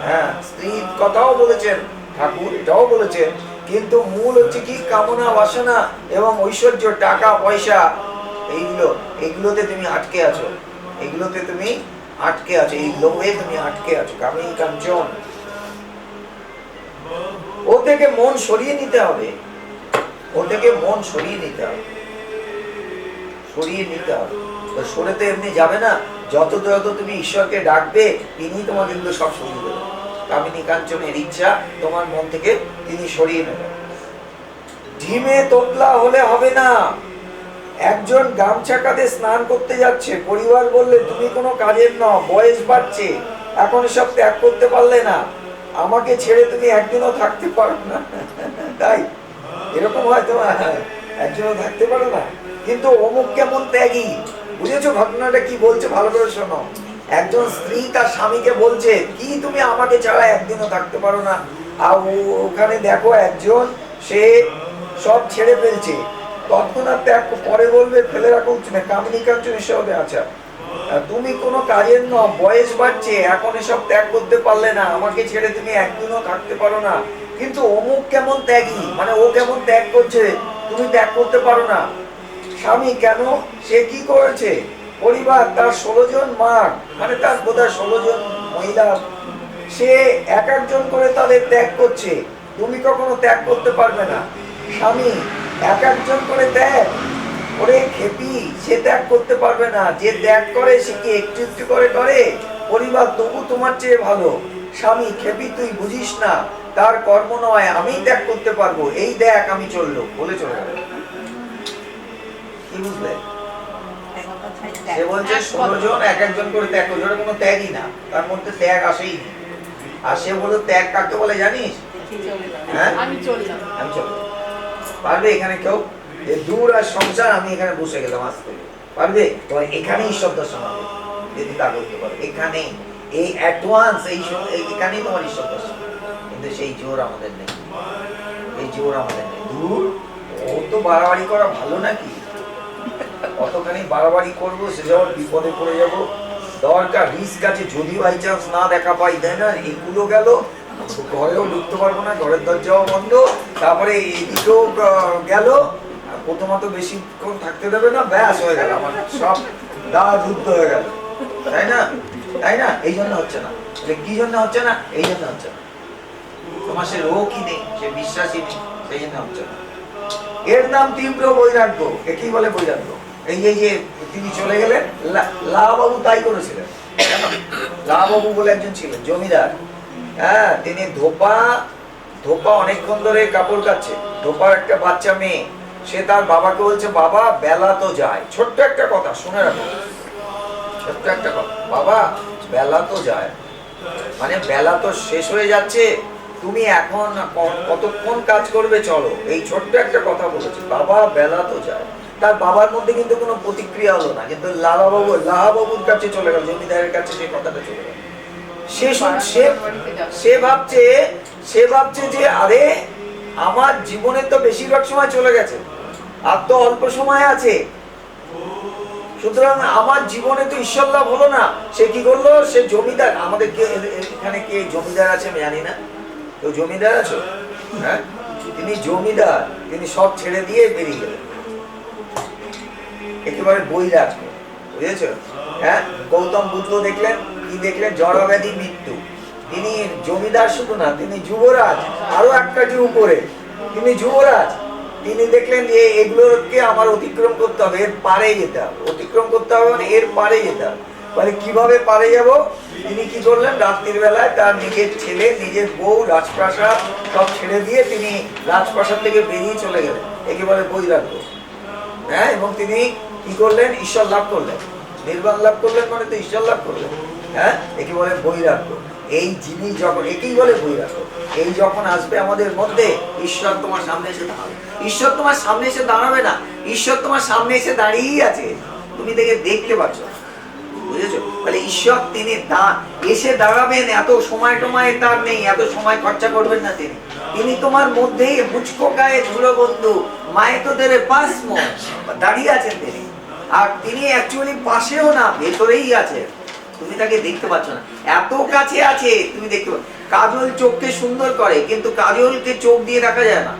হ্যাঁ, স্ত্রীর কথাও বলেছেন ঠাকুর, এটাও বলেছেন, কিন্তু মূল হচ্ছে কি? কামনা বাসনা এবং ঐশ্বর্য, টাকা পয়সা, এইগুলোতে তুমি আটকে আছো, এগুলোতে তুমি আটকে আছো, এই লোভে তুমি আটকে আছো। কামিনী কাঞ্চন, ও থেকে মন সরিয়ে নিতে হবে, ও থেকে মন সরিয়ে নিতে হবে, সরিয়ে নিতে হবে। তো সরে তো এমনি যাবে না। যত যত তুমি ঈশ্বরকে ডাকবে, তিনি তোমাকে কিন্তু সব সরিয়ে দেবেন। কামিনী কাঞ্চনের ইচ্ছা তোমার মন থেকে তিনি সরিয়ে নেবেন। ঝিমে তোতলা হলে হবে না। একজন গামছা কাঁধে স্নান করতে যাচ্ছে, পরিবার বললে তুমি কোনো কাজের নও, বয়স বাড়ছে, এখন সব ত্যাগ করতে পারলে না, আমাকে ছেড়ে তুমি একদিনও থাকতে পারো না। তাই এরকম হয় তোমার, একজনও থাকতে পারো না। কিন্তু অমুক কেমন ত্যাগী, বুঝেছো ঘটনাটা কি বলছে? ভালো করে শোনো। একজন স্ত্রী তার স্বামীকে বলছে, কি তুমি আমাকে ছাড়া একদিনও থাকতে পারো না? আর ওখানে দেখো একজন, সে সব ছেড়ে ফেলছে, তৎক্ষণাৎ ত্যাগ পরে বলবে ফেলে রাখা উচিত না। কামিনী কাঞ্চন এসব আচ্ছা, তুমি কোনো কাজের নও, বয়স বাড়ছে, এখন এসব ত্যাগ করতে পারলে না, আমাকে ছেড়ে তুমি একদিনও থাকতে পারো না। কিন্তু অমুক কেমন ত্যাগী, মানে ও কেমন ত্যাগ করছে, তুমি ত্যাগ করতে পারো না। স্বামী কেন? সে কি করেছে? পরিবার, তার 16 জন মা, মানে তার বোধহয় 16 জন মহিলা, সে এক একজন করে তাদের ত্যাগ করছে, তুমি কখনো ত্যাগ করতে পারবে না। স্বামী এক একজন করে ত্যাগ করে, খেপি, সে ত্যাগ করতে পারবে না। যে ত্যাগ করে সে কি একটু একটু করে করে? পরিবার তবু তোমার চেয়ে ভালো। স্বামী খেপি, তুই বুঝিস না, তার কর্ম নয়, আমি ত্যাগ করতে পারবো, এই দেখ আমি চললো বলে চলে গেল। কি বুঝলে? সে বলছে 16 জন এক একজন করে ত্যাগ করছে, ওটা কোনো ত্যাগই না, তার মধ্যে ত্যাগ আসেই নি। আর সে বলল ত্যাগ কাকে বলে জানিস? হ্যাঁ, আমি চললাম। পারবে এখানে কেউ? দূর আর সংসার, আমি এখানে বসে গেলাম আসতে, পারবে? তোমার এখানেই ঈশ্বর দর্শন হবে যদি তা করতে পারো। এখানেই, এই অ্যাডভান্স, এখানেই তোমার ঈশ্বর দর্শন। কিন্তু সেই জোর আমাদের নেই, এই জোর আমাদের নেই। দূর, ও তো বাড়াবাড়ি করা ভালো নাকি? অতখানি বাড়াবাড়ি করবো, সে যাওয়ার বিপদে পড়ে যাবো। দরকার রিস্ক আছে, যদি বাই চান্স না দেখা পাই, তাই না? এইগুলো গেল, ঘরেও ঢুকতে পারবো না, ঘরের দরজাও বন্ধ, তারপরে এদিকেও গেল, প্রথমত বেশিক্ষণ থাকতে দেবে না, ব্যাস হয়ে গেল, আমার সব দাওয়া যুদ্ধ হয়ে গেল, তাই না? তাই না? এই জন্য হচ্ছে না। কি জন্য হচ্ছে না? এই জন্য হচ্ছে না। তোমার সে রোগই নেই, সে বিশ্বাসই নেই, সেই জন্য হচ্ছে না। এর নাম তীব্র বৈরাগ্য। একই বলে বৈরাগ্য। এই যে তিনি চলে গেলেন, লাবাবু তাই করেছিলেন। লাবাবু বলে একজন ছিলেন, জমিদার। হ্যাঁ, তিনি ধোপা অনেকক্ষণ ধরে কাপড় কাচ্ছে। ধোপার একটা বাচ্চা মেয়ে, সে তার বাবাকে বলছে, বাবা বেলা তো যায়। ছোট্ট একটা কথা, শুনে রাখো, ছোট্ট একটা কথা, বাবা বেলা তো যায়, মানে বেলা তো শেষ হয়ে যাচ্ছে, তুমি এখন কতক্ষণ কাজ করবে, চলো। এই ছোট্ট একটা কথা বলেছে, বাবা বেলা তো যায়। তার বাবার মধ্যে কিন্তু কোনো প্রতিক্রিয়া হলো না, কিন্তু লাহাবাবুর কাছে চলে গেল, জমিদারের কাছে সেই কথাটা চলে গেল। সে ভাবছে যে আরে আমার জীবনে তো বেশিরভাগ সময় চলে গেছে, আর তো অল্প সময় আছে, সুতরাং আমার জীবনে তো ঈশ্বর লাভ হলো না। সে কি করলো? সে জমিদার, আমাদের এখানে কে জমিদার আছে আমি জানি না, তো জমিদার আছো? হ্যাঁ, তিনি জমিদার, তিনি সব ছেড়ে দিয়ে বেরিয়ে গেলেন, একেবারে বৈরাগ্য, বুঝেছো? হ্যাঁ, গৌতম বুদ্ধ দেখলেন, কি দেখলেন? জড়ব্যাধি মৃত্যু। তিনি জমিদার শুধু না, তিনি যুবরাজ, আরো একটা যে উপরে, তিনি যুবরাজ। তিনি দেখলেন যে এগুলোকে আমার অতিক্রম করতে হবে, এর পারে যেতে হবে, অতিক্রম করতে হবে মানে এর পারে যেতে হবে। বলে কিভাবে পারে যাব? তিনি কি করলেন, রাত্রির বেলায় তার নিজের ছেলে, নিজের বউ, রাজপ্রাসাদ সব ছেড়ে দিয়ে তিনি রাজপ্রাসাদ থেকে বেরিয়ে চলে গেলেন। একে বলে বৈরাগ্য। হ্যাঁ, এবং তিনি কি করলেন? ঈশ্বর লাভ করলেন। নির্বাণ লাভ করলেন মানে তো ঈশ্বর লাভ করলেন। হ্যাঁ, একে বলে বৈরাগ্য। এই জিনিস যখন, একেই বলে বৈরাগ্য। এই যখন আসবে আমাদের মধ্যে, ঈশ্বর তোমার সামনে এসে দাঁড়াবে। ঈশ্বর তোমার সামনে এসে দাঁড়াবে না, ঈশ্বর তোমার সামনে এসে দাঁড়িয়েই আছে, তুমি দেখতে পাচ্ছ। বুঝেছো? বলে ঈশ্বর তিনি এসে দাঁড়াবেন, এত সময় টময় তার নেই, এত সময় খরচা করবেন না তিনি। তিনি তোমার মধ্যেই মুঝকো গায়ে ধুলো বন্ধু মায়ে তো তেরে পাস দাঁড়িয়ে আছেন তিনি। আর তিনি অ্যাকচুয়ালি পাশেও না, ভেতরেই আছে, তুমি তাকে দেখতে পাচ্ছ না, এত কাছে আছে তুমি দেখতে পাচ্ছ। কাজল চোখকে সুন্দর করে, কিন্তু কাজলকে চোখ দিয়ে রাখা যায় না।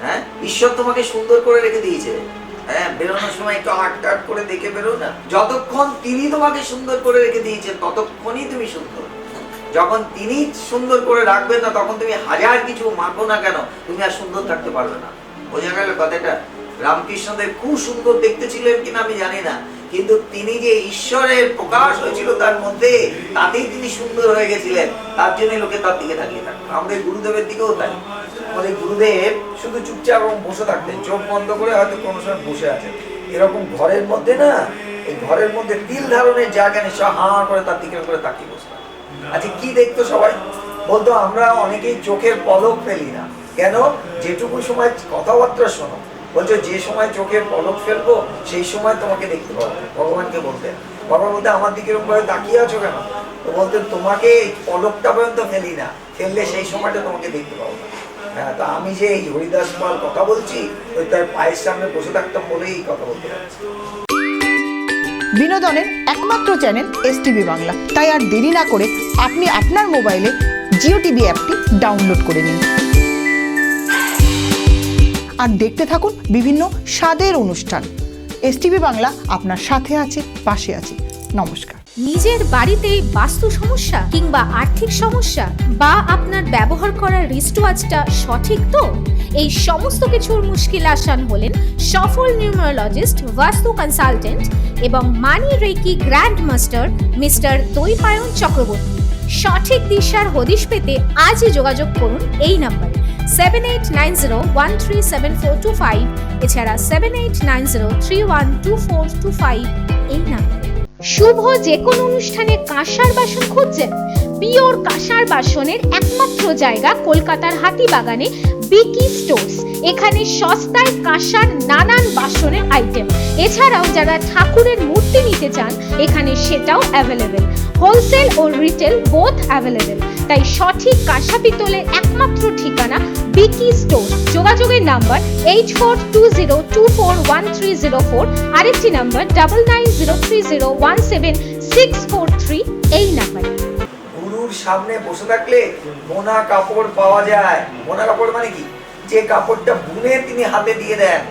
হ্যাঁ, ঈশ্বর তোমাকে সুন্দর করে রেখে দিয়েছে। হ্যাঁ, বেরোনোর সময় একটু আট করে দেখে বেরো না। যতক্ষণ তিনি তোমাকে সুন্দর করে রেখে দিয়েছেন ততক্ষণই তুমি সুন্দর। যখন তিনি সুন্দর করে রাখবেন না, তখন তুমি হাজার কিছু মাখো না কেন, তুমি আর সুন্দর থাকতে পারবে না। বোঝা গেল কথাটা? রামকৃষ্ণদেব খুব সুন্দর দেখতে ছিলেন কিনা আমি জানি না, কিন্তু তিনি যে ঈশ্বরের প্রকাশ হয়েছিল তার মধ্যে, তাতেই তিনি সুন্দর হয়ে গেছিলেন। তার জন্য লোকে তার দিকে তাকিয়ে থাকতো। আমাদের গুরুদেবের দিকেও তাই। আমাদের গুরুদেব শুধু চুপচাপ বসে থাকতেন, চোখ বন্ধ করে হয়তো কোনো সময় বসে আছেন। এরকম ঘরের মধ্যে না, এই ঘরের মধ্যে তিল ধারণের জায়গা নেই, সব হাঁ করে তার দিকে করে তাকিয়ে বসতাম। আচ্ছা, কি দেখতো সবাই? বলতো আমরা অনেকেই চোখের পলক ফেলি না। কেন? যেটুকু সময় কথাবার্তা শোনো, বলছো যে সময় চোখের পলক ফেলবো সেই সময় তোমাকে দেখতে পাবো। ভগবানকে বলতেন। ভগবান বলতে আমার দিকে এরকম ভাবে তাকিয়ে আছো কেন? তো বলতেন তোমাকে পলকটা পর্যন্ত ফেলি না, ফেললে সেই সময়টা তোমাকে দেখতে পাবো না। হ্যাঁ, তা আমি যে এই হরিদাস পাল কথা বলছি, ওই তার পায়ের সামনে বসে থাকতাম বলেই কথা বলতে পারছি। বিনোদনের একমাত্র চ্যানেল এসটিভি বাংলা। তাই আর দেরি না করে আপনি আপনার মোবাইলে জিও টিভি অ্যাপটি ডাউনলোড করে নিন আর দেখতে থাকুন বিভিন্ন স্বাদের অনুষ্ঠান। এসটিভি বাংলা আপনার সাথে আছে, পাশে আছে। নমস্কার। নিজের বাড়িতে বাস্তু সমস্যা কিংবা আর্থিক সমস্যা, বা আপনার ব্যবহার করা রিস্টওয়াচটা সঠিক তো, এই সমস্ত কিছুর মুশকিল আসান হলেন সফল নিউমারোলজিস্ট, বাস্তু কনসালটেন্ট এবং money reiki grand master mister Dwaipayan Chakraborty. সঠিক দিশার হদিশ পেতে আজই যোগাযোগ করুন এই নাম্বারে 7890137425, এছাড়া 7890312425 এই নাম্বারে। শুভ যে কোনো অনুষ্ঠানে কাঁসার বাসন খুঁজছেন? পিওর কাঁসার বাসনের একমাত্র জায়গা কলকাতার হাতিবাগানে বিকি স্টোর্স। এখানে সস্তায় কাঁসার নানান বাসনের আইটেম, এছাড়াও যারা ঠাকুরের মূর্তি নিতে চান এখানে সেটাও অ্যাভেলেবেল। হোলসেল ও রিটেল বোথ অ্যাভেলেবেল। তাই সঠিক কাঁসা পিতলের একমাত্র ঠিকানা বিকি স্টোর। যোগাযোগের নাম্বার 8420241304, আরেকটি নাম্বার 9903017643 এই নাম্বারে। গুরুর সামনে বসে থাকলে মোনা কাপড় পাওয়া যায়। মোনা কাপড় মানে কি? যে কাপড়টা বুনে তিনি হাতে দিয়ে দেন,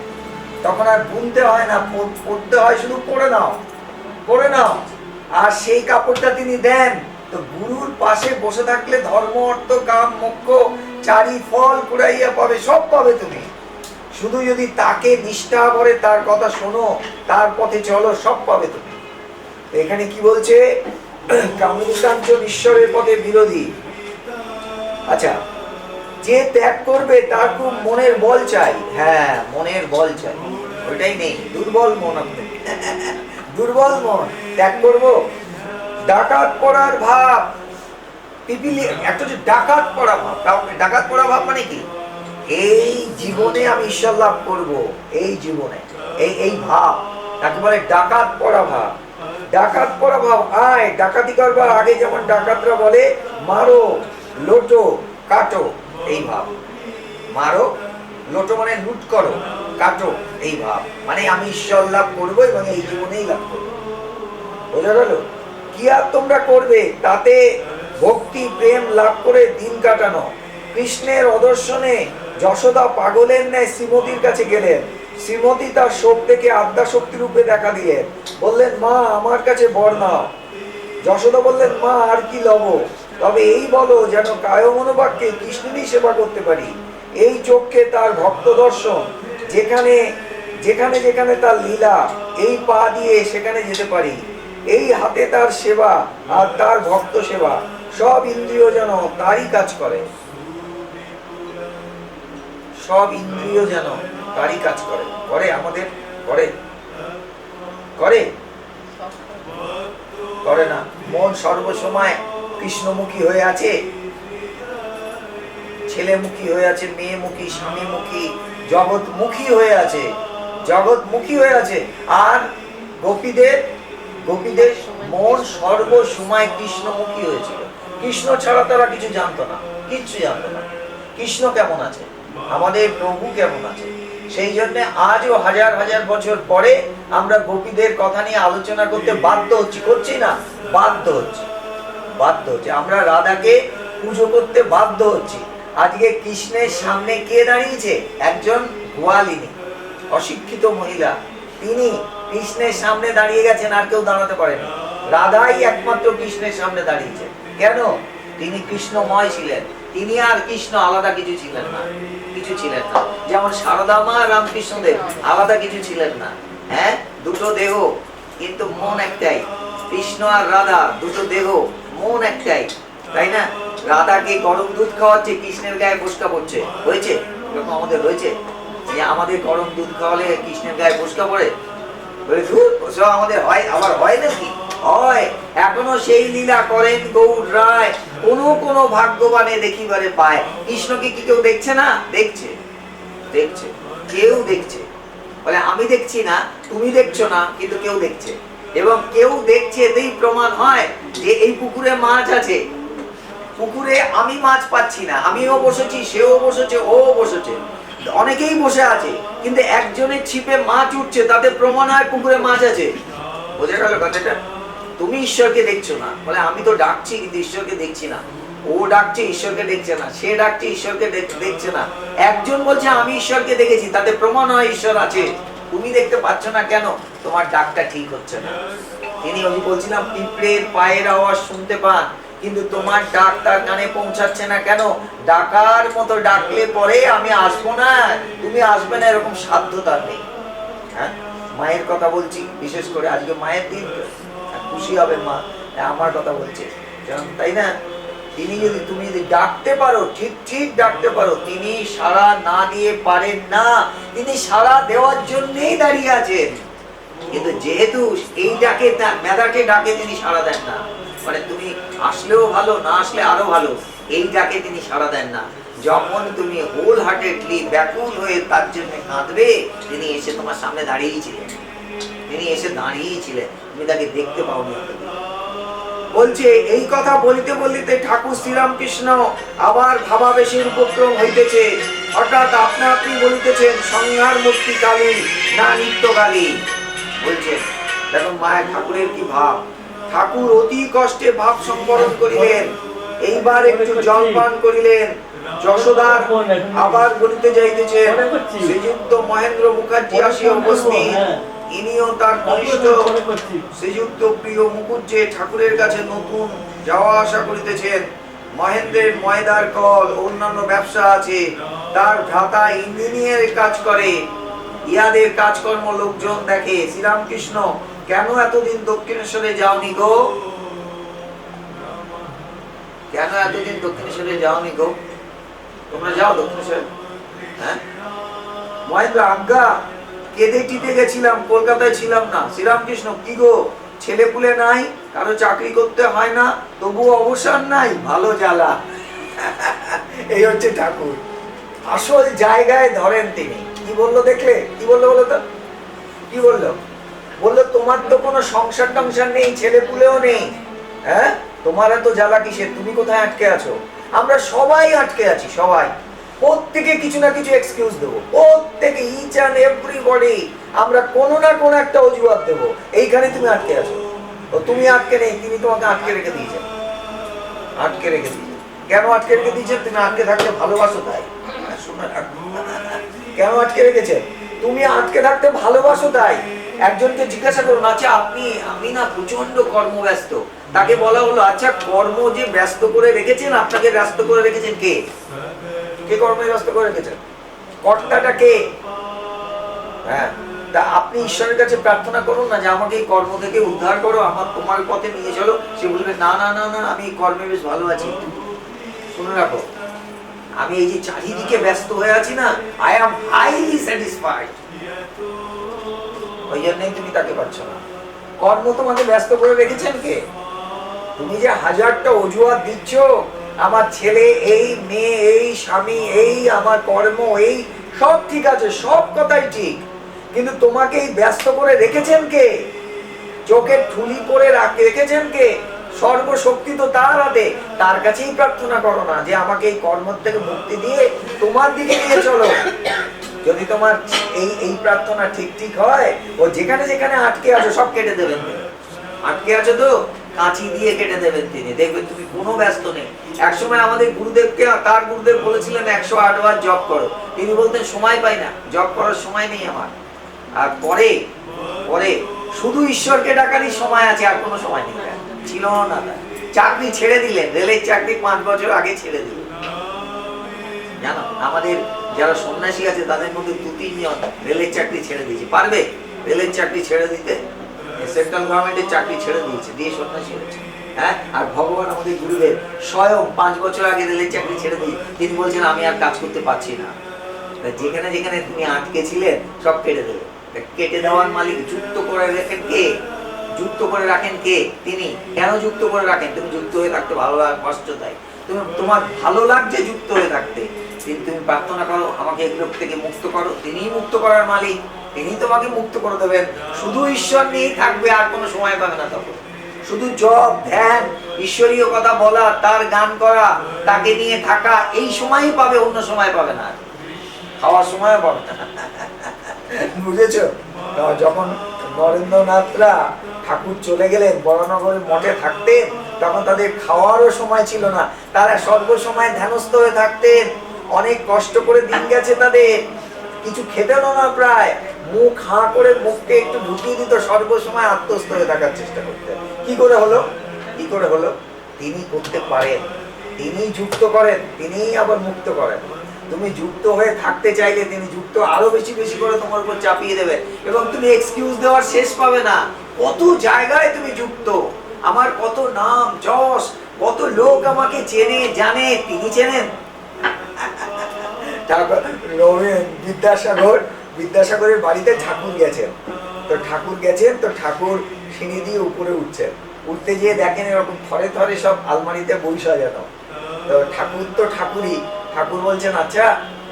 তখন আর বুনতে হয় না, পরতে হয় শুধু পরে নাও, পরে নাও। আর সেই কাপড়টা তিনি দেন। তো গুরুর পাশে বসে থাকলে ধর্ম, অর্থ, কাম, মোক্ষ চারি ফল কুড়াইয়া পাবে, সব পাবে তুমি। শুধু যদি তাকে নিষ্ঠা করে তার কথা শোনো, তার পথে চলো, সব পাবে তুমি। এখানে কি বলছে? কামকাঞ্চন ঈশ্বরের পথে বিরোধী। আচ্ছা, যে ত্যাগ করবে তার খুব মনের বল চাই। হ্যাঁ, মনের বল চাই, ওইটাই নেই। দুর্বল মন, আপনি দুর্বল মন ত্যাগ করবো। ডাকাত পড়ার ভাব, পিপিলি একটা যে ডাকাত পড়া ভাব। ডাকাত পড়া ভাব মানে কি? এই জীবনে আমি ঈশ্বর লাভ করবো, এই জীবনে এই ভাব তাকে বলে ডাকাত পড়া ভাব। ডাকাত পড়া ভাব। আয় ডাকাতি করবার আগে যেমন ডাকাতরা বলে মারো, লোটো, কাটো, এই ভাব। মারো, লোটো মানে লুট করো, কাটো, এই ভাব। মানে আমি ঈশ্বর লাভ করবো এবং এই জীবনেই লাভ করবো। বোঝা গেল? কি আর তোমরা করবে তাতে ভক্তি প্রেম লাভ করে দিন কাটানো। কৃষ্ণের অদর্শনে যশোদা পাগলের ন্যায় শ্রীমতীর কাছে গেলেন। শ্রীমতী তার শোক থেকে আদ্যা শক্তি রূপে দেখা দিয়ে বললেন, মা আমার কাছে বর নাও। যশোদা বললেন, মা আর কি লব? তবে এই বলো যেন কায় মনোবাক্যে কৃষ্ণেরই সেবা করতে পারি। এই চোখে তার ভক্ত দর্শন, যেখানে যেখানে যেখানে তার লীলা, এই পা দিয়ে সেখানে যেতে পারি। এই হাতে তার সেবা আর তার ভক্ত সেবা, সব ইন্দ্রিয় যেন তারই কাজ করে, সব ইন্দ্রিয় যেন তারই কাজ করে। করে আমাদের? করে? করে? করে না। মন সর্বসময় কৃষ্ণমুখী হয়ে আছে, ছেলেমুখী হয়ে আছে, মেয়েমুখী, স্বামীমুখী, জগৎমুখী হয়ে আছে, জগৎমুখী হয়ে আছে। আর গোপীদের মন সর্বসময় কৃষ্ণমুখী হয়েছিল। কৃষ্ণ ছাড়া তারা কিছু জানতো না, কিচ্ছু জানতো না। কৃষ্ণ কেমন আছে, আমাদের প্রভু কেমন আছে। সেই জন্য আজও হাজার হাজার বছর পরে আমরা গোপীদের কথা নিয়ে আলোচনা করতে বাধ্য হচ্ছি, করছি না? বাধ্য হচ্ছি, বাধ্য হচ্ছে। আমরা রাধাকে পুজো করতে বাধ্য হচ্ছি। আজকে কৃষ্ণের সামনে কে দাঁড়িয়েছে? একজন গোয়ালিনী, অশিক্ষিত মহিলা, তিনি কৃষ্ণের সামনে দাঁড়িয়ে গেছেন, আর কেউ দাঁড়াতে পারেনি। রাধাই একমাত্র কৃষ্ণের সামনে দাঁড়িয়েছে। কেন? তিনি কৃষ্ণময় ছিলেন, তিনি আর কৃষ্ণ আলাদা কিছু ছিলেন না, কিছু ছিলেন না। যেমন সারদা মা, রামকৃষ্ণদেব আলাদা কিছু ছিলেন না। হ্যাঁ, দুটো দেহ কিন্তু মন একটাই। কৃষ্ণ আর রাধা দুটো দেহ, মন একটাই, তাই না? রাধাকে গরম দুধ খাওয়াচ্ছে, কৃষ্ণের গায়ে ফোস্কা পড়ছে। হয়েছে এরকম আমাদের? হয়েছে যে আমাদের গরম দুধ খাওয়ালে কৃষ্ণের গায়ে ফোস্কা পড়ে? আমাদের হয়? আবার হয় নাকি? হয়। এখনো সেই লীলা করেন গৌর রায়, কোন কোন ভাগ্যবানে দেখিবারে পায়। কৃষ্ণকে কি কেউ দেখছে না? দেখছে, দেখছে, কেউ দেখছে। বলে আমি দেখছি না, তুমি দেখছো না, কিন্তু কেউ দেখছে। এবং কেউ দেখছে, এতেই প্রমাণ হয় যে এই পুকুরে মাছ আছে। পুকুরে আমি মাছ পাচ্ছি না, আমিও বসেছি, সেও বসেছে, ও বসেছে, অনেকেই বসে আছে, কিন্তু একজনের ছিপে মাছ উঠছে, তাতে প্রমাণ হয় পুকুরে মাছ আছে। বোঝা গেল কথাটা? তুমি ঈশ্বরকে দেখছো না, বলে আমি তো ডাকছি কিন্তু ঈশ্বরকে দেখছি না। ও ডাকছে, ঈশ্বরকে দেখছে না। সে ডাকছে, ঈশ্বরকে দেখছে না। একজন বলছে আমি ঈশ্বরকে দেখেছি, তাতে প্রমাণ হয় ঈশ্বর আছে। তুমি দেখতে পাচ্ছ না কেন? তোমার ডাকটা ঠিক হচ্ছে না। তিনি আমি বলছিলাম পিঁপড়ের পায়ের আওয়াজ শুনতে পান, কিন্তু তোমার ডাক তার কানে পৌঁছাচ্ছে না কেন? ডাকার মতো ডাকলে পরে আমি আসবো না, তুমি আসবে না, এরকম সাধ্য তার নেই। হ্যাঁ, মায়ের কথা বলছি, বিশেষ করে আজকে মায়ের দিন, খুশি হবে মা আমার কথা বলছে, তাই না? তিনি যদি, তুমি যদি ডাকতে পারো, ঠিক ঠিক ডাকতে পারো, তিনি সাড়া না দিয়ে পারেন না। তিনি সাড়া দেওয়ার জন্যই দাঁড়িয়ে আছেন, কিন্তু যেহেতু এই ডাকে, মেধাকে ডাকে তিনি সাড়া দেন না। মানে তুমি আসলেও ভালো, না আসলে আরো ভালো, এই ডাকে তিনি সাড়া দেন না। যখন তুমি হোল হার্টেডলি ব্যাকুল হয়ে তার জন্য কাঁদবে, তিনি এসে তোমার সামনে দাঁড়িয়েছিলেন, তিনি এসে দাঁড়িয়েছিলেন, তুমি তাকে দেখতে পাওনি। বলছে এই কথা বলিতে বলিতে ঠাকুর শ্রীরামকৃষ্ণ আবার ভাবাবেশের উপক্রম হইতেছে। হঠাৎ আপনা আপনি বলিতেছেন সংহার মূর্তি কালী না নিত্য কালী। বলছেন দেখুন মায়ের, ঠাকুরের কি ভাব। ঠাকুর অতি কষ্টে ভাব সম্বরণ করিলেন, এইবার একটু জল পান করিলেন। যশোদার আবার বলিতে যাইতেছেন, শ্রীযুক্ত মহেন্দ্র মুখার্জি আসিয়া উপস্থিত। ইনিও তার কনিষ্ঠ শ্রীযুক্ত প্রিয় মুকুজ্জে ঠাকুরের কাছে নতুন যাওয়া আসা করিতেছেন। মহেন্দ্রের ময়দার কল, অন্যান্য ব্যবসা আছে। তার ভ্রাতা ইঞ্জিনিয়ারের কাজ করে, ইয়াদের কাজকর্ম লোকজন দেখে। শ্রীরামকৃষ্ণ, কেন এতদিন দক্ষিণেশ্বরে যাওনি গো? কেন এতদিন দক্ষিণেশ্বরে যাওনি গো? তোমরা যাও দক্ষিণেশ্বর? হ্যাঁ, মহেন্দ্র, আজ্ঞা, কেঁদে টিতে গেছিলাম, কলকাতায় ছিলাম না। শ্রীরামকৃষ্ণ, কি গো, ছেলে পুলে নাই, কারো চাকরি করতে হয় না, তবুও অবসর নাই, ভালো জ্বালা। এই হচ্ছে ঠাকুর, আসল জায়গায় ধরেন তিনি। কি বললো দেখলে? কি বললো বলো তো? কি বললো? বললো তোমার তো কোনো সংসার টংসার নেই, ছেলে পুলেও নেই, হ্যাঁ, তোমার এত জ্বালা কিসের? তুমি কোথায় আটকে আছো? আমরা সবাই আটকে আছি, সবাই। প্রত্যেকে কিছু না কিছু এক্সকিউজ দেবো, প্রত্যেকে, ইচ অ্যান্ড এভরিবডি আমরা কোনো না কোনো একটা অজুহাত দেবো। এইখানে তুমি আটকে আছো। ও তুমি আটকে নেই, তিনি তোমাকে আটকে রেখে দিয়েছেন, আটকে রেখে দিয়েছেন। কেন আটকে রেখে দিয়েছেন? তুমি আটকে থাকতে ভালোবাসো তাই। কেন আটকে রেখেছেন? তুমি আটকে থাকতে ভালোবাসো তাই। একজনকে জিজ্ঞাসা করুন, আচ্ছা আপনি, আমি না প্রচন্ড কর্মব্যস্ত। তাকে বলা হলো, আচ্ছা কর্ম যে ব্যস্ত করে রেখেছেন, আপনাকে ব্যস্ত করে রেখেছেন কে? কে কর্মে ব্যস্ত করে রেখেছেন? কর্তাটা কে? হ্যাঁ, তা আপনি ঈশ্বরের কাছে প্রার্থনা করুন না যে আমাকে এই কর্ম থেকে উদ্ধার করো, আমার তোমার পথে নিয়ে চলো। সে বলবে না না না না, আমি এই কর্মে বেশ ভালো আছি। শুনে রাখো, আমি এই যে চারিদিকে ব্যস্ত হয়ে আছি না, আই এম হাইলি স্যাটিসফাইড। ওই জন্যই তুমি তাকে পাচ্ছ না। কর্ম তোমাকে ব্যস্ত করে রেখেছেন কে? তুমি যে হাজারটা অজুহাত দিচ্ছ, আমার ছেলে এই, মেয়ে এই, স্বামী এই, আমার কর্ম এই, সব ঠিক আছে, সব কথাই ঠিক, কিন্তু তোমাকে এই ব্যস্ত করে রেখেছেন কে? চোখের ঠুলি করে রেখেছেন কে? সর্বশক্তি তো তার হাতে। তার কাছেই প্রার্থনা করো না যে আমাকে এই কর্ম থেকে মুক্তি দিয়ে তোমার দিকে নিয়ে চলো। যদি তোমার এই প্রার্থনা ঠিক ঠিক হয়, ও যেখানে যেখানে আটকে আছো সব কেটে দেবেন। আটকে আছো তো, কাঁচি দিয়ে কেটে দেবেন তিনি, দেখবেন তুমি কোনো ব্যস্ত নেই। একসময় আমাদের গুরুদেবকে, তার গুরুদেব বলেছিলেন 108 বার জপ করো, তিনি বলতেন সময় পাই না, জপ করার সময় নেই আমার। আর পরে পরে শুধু ঈশ্বরকে ডাকারই সময় আছে, আর কোনো সময় নেই। ছিল না, চাকরি ছেড়ে দিলেন, রেলের চাকরি 5 বছর আগে ছেড়ে দিলেন। জানো, আমাদের যারা সন্ন্যাসী আছে তাদের মধ্যে 2-3 জন রেলের চাকরি ছেড়ে দিয়েছে। পারবে রেলের চাকরি ছেড়ে দিতে? সেন্ট্রাল গভর্নমেন্টের চাকরি ছেড়ে দিয়েছে, দিয়ে সন্ন্যাসী হয়েছে। হ্যাঁ, আর ভগবান আমাদের গুরুদেব স্বয়ং 5 বছর আগে রেলের চাকরি ছেড়ে দিয়ে তিনি বলছেন আমি আর কাজ করতে পারছি না। যেখানে যেখানে তিনি আটকে ছিলেন সব কেটে দেবে। কেটে দেওয়ার মালিক যুক্ত করে রাখেন কে? যুক্ত করে রাখেন কে? তিনি। কেন যুক্ত করে রাখেন? তুমি যুক্ত হয়ে থাকতে ভালো লাগে, কষ্ট দেয়, তুমি তোমার ভালো লাগছে যুক্ত হয়ে থাকতে, কিন্তু তুমি প্রার্থনা করো আমাকে এগুলো থেকে মুক্ত করো, তিনিই মুক্ত করার মালিক, তিনি তোমাকে মুক্ত করে দেবেন। শুধু ঈশ্বর নিয়েই থাকবে, আর কোনো সময় পাবে না তখন। শুধু জপ, ধ্যান, ঈশ্বরীয় কথা বলা, তার গান করা, তাকে নিয়ে থাকা, এই সময়ই পাবে, অন্য সময় পাবে না, খাওয়ার সময় পাবে না। বুঝেছো? যখন নরেন্দ্রনাথরা ঠাকুর চলে গেলেন, বরানগরের মঠে থাকতেন, তখন তাদের খাওয়ারও সময় ছিল না, তারা সর্বসময় ধ্যানস্থ হয়ে থাকতেন। অনেক কষ্ট করে দিন গেছে তাদের, কিছু খেতেন না, প্রায় মুখ হাঁ করে মুখকে একটু ঢুকিয়ে দিত, সর্বসময় আত্মস্থ হয়ে থাকার চেষ্টা করতেন। কি করে হলো? কি করে হলো? তিনি করতে পারেন, তিনি যুক্ত করেন, তিনিই আবার মুক্ত করেন। তুমি যুক্ত হয়ে থাকতে চাইলে তিনি যুক্ত আরো বেশি বেশি করে তোমার উপর চাপিয়ে দেবে, এবং তুমি এক্সকিউজ দেওয়ার শেষ পাবে না। কত জায়গায় তুমি যুক্ত, আমার কত নাম যশ, কত লোক আমাকে চেনে জানে, তিনি চেনেন। তারপর বিদ্যাসাগরের বাড়িতে ঠাকুর গেছেন, তো ঠাকুর সিঁড়ি দিয়ে উপরে উঠছেন, উঠতে গিয়ে দেখেন এরকম থরে থরে সব আলমারিতে বই সাজানো। তো ঠাকুরই, ঠাকুর বলছেন আচ্ছা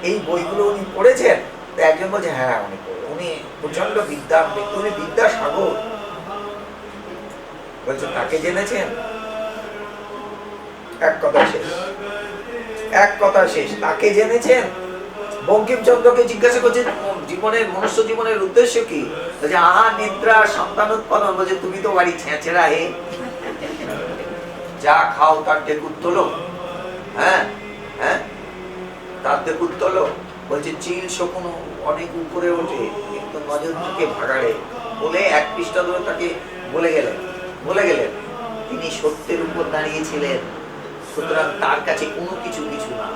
এই বইগুলো উনি পড়েছেন? তো একজন বলছে হ্যাঁ উনি প্রচন্ড উনি বিদ্যাসাগর। বলছে তাকে জেনেছেন? এক কথা শেষ, তাকে জেনেছেন? বঙ্কিমচন্দ্রকে জিজ্ঞাসা করছেন মনুষ্য জীবনের উদ্দেশ্য কি? বলছে আহা নিদ্রা সন্তানোৎপাদন। বলছে তুমি তো বাড়ি ছেঁচেরা, হে যা খাও তার টেকুর তোলো, হ্যাঁ হ্যাঁ তার টেকুর তোলো। বলছে চিল শকুন অনেক উপরে ওঠে কিন্তু নজর থেকে ভাগাড়ে, বলে 1 পৃষ্ঠা ধরে তাকে বলে গেলেন তিনি সত্যের উপর দাঁড়িয়েছিলেন, সুতরাং তার কাছে কোনো কিছু না,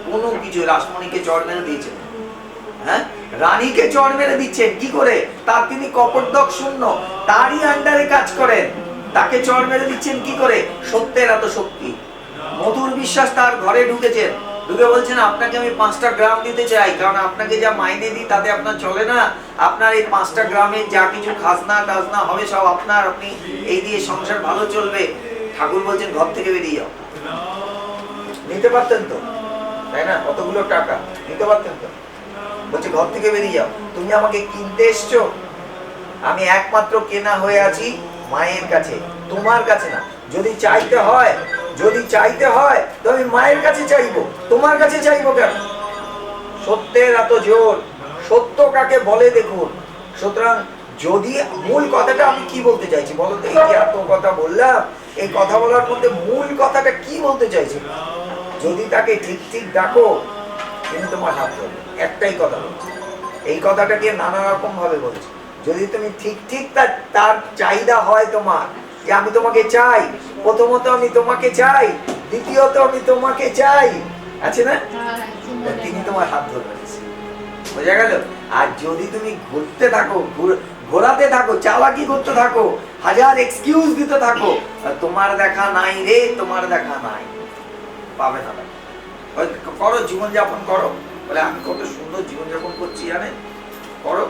কোনো কিছু। রাসমণিকে চড় মেরে দিয়েছেন, হ্যাঁ রানীকে চড় মেরে দিচ্ছেন, কি করে? তার তিনি কপটদক শূন্য, তারই আন্ডারে কাজ করেন, তাকে চড় মেরে দিচ্ছেন কি করে? সত্যের এত শক্তি। মধুর বিশ্বাস তার ঘরে ঢুকে বলছেন আপনাকে আমি 5টা গ্রাম দিতে চাই, কারণ আপনাকে যা মাইনে দিই তাতে আপনার চলে না, আপনার এই 5টা গ্রামে যা কিছু খাজনা টাজনা হবে সব আপনার, আপনি এই দিয়ে সংসার ভালো চলবে। ঠাকুর বলছেন ঘর থেকে বেরিয়ে যাও। নিতে পারতেন তো, তাই না? কতগুলো টাকা নিতে পারতেন তো। বলছে ঘর থেকে বেরিয়ে যাও, তুমি আমাকে কিনতে এসছো, আমি একমাত্র কেনা হয়ে আছি মায়ের কাছে, তোমার কাছে না। যদি চাইতে হয় তো আমি মায়ের কাছে চাইবো, তোমার কাছে চাইবো কেন? সত্যের এত জোর, সত্য কাকে বলে দেখুন। সুতরাং যদি মূল কথাটা আমি কি বলতে চাইছি বলো তো? এই যে এত কথা বললাম, এই কথা বলার মধ্যে মূল কথাটা কি বলতে চাইছি? যদি তাকে ঠিক ঠিক ডাকো তিনি তোমার হাত ধরবে। একটাই কথা বলছি, এই কথাটাকে নানা রকম ভাবে বলছি। যদি তুমি ঠিক ঠিক তার চাহিদা হয় তোমার, যে আমি তোমাকে চাই, প্রথমত আমি তোমাকে চাই, দ্বিতীয়ত আমি তোমাকে চাই, আছে না? তিনি তোমার হাত ধরবেন। বোঝা গেল? আর যদি তুমি ঘুরতে থাকো, ঘোরাতে থাকো, চালাকি করতে থাকো, হাজার এক্সকিউজ দিতে থাকো, তোমার দেখা নাই রে, তোমার দেখা নাই, পাবে না। করো, জীবনযাপন করো। বলে আমি কত সুন্দর জীবনযাপন করছি জানেন, করো।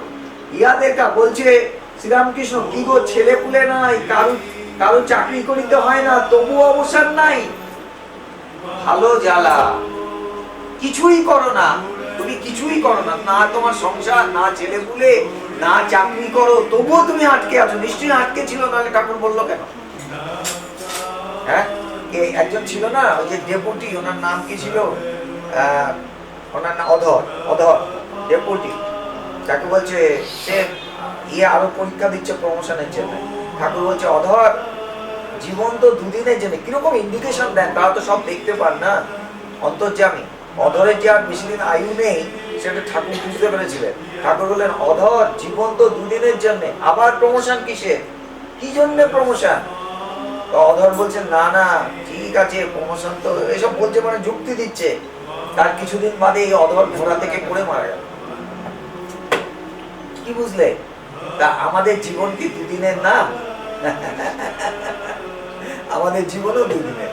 ইয়া দেখা বলছে শ্রীরামকৃষ্ণ, কি গো ছেলে পুলে নাই, কারো চাকরি করিতে হয় না, তবু অবসর নাই। ভালো জ্বালা, কিছুই করো না, তুমি কিছুই করো না, না তোমার সংসার, না ছেলে পুলে, না চাকরি করো, তবুও তুমি আটকে আছো। নিশ্চয়ই আটকে ছিল, নাহলে ঠাকুর বললো কেন? হ্যাঁ, একজন ছিল না, ওই যে ডেপুটি, ওনার নাম কি ছিল? ওনার নাম অধর ডেপুটি। তাকে বলছে সে আরো পরীক্ষা দিচ্ছে প্রমোশনের জন্য। ঠাকুর বলছে, অধর, জীবন তো দুদিনের জন্য। কিরকম ইন্ডিকেশন দেন, তারা তো সব দেখতে পান না, অন্তর্যামী। অধরের যে আর বেশি দিন আয়ু নেই, সেটা ঠাকুর বুঝতে পেরেছিলেন। ঠাকুর বললেন, অধর, জীবন তো দুদিনের জন্য, আবার প্রমোশন কিসের, কি জন্য প্রমোশন? তো অধর বলছেন, না না ঠিক আছে, প্রমোশন তো, এসব বলছে, মানে যুক্তি দিচ্ছে। তার কিছুদিন বাদে এই অধর ঘোড়া থেকে পড়ে মারা গেল। কি বুঝলে? তা আমাদের জীবন কি দুদিনের না? আমাদের জীবনও দুদিনের।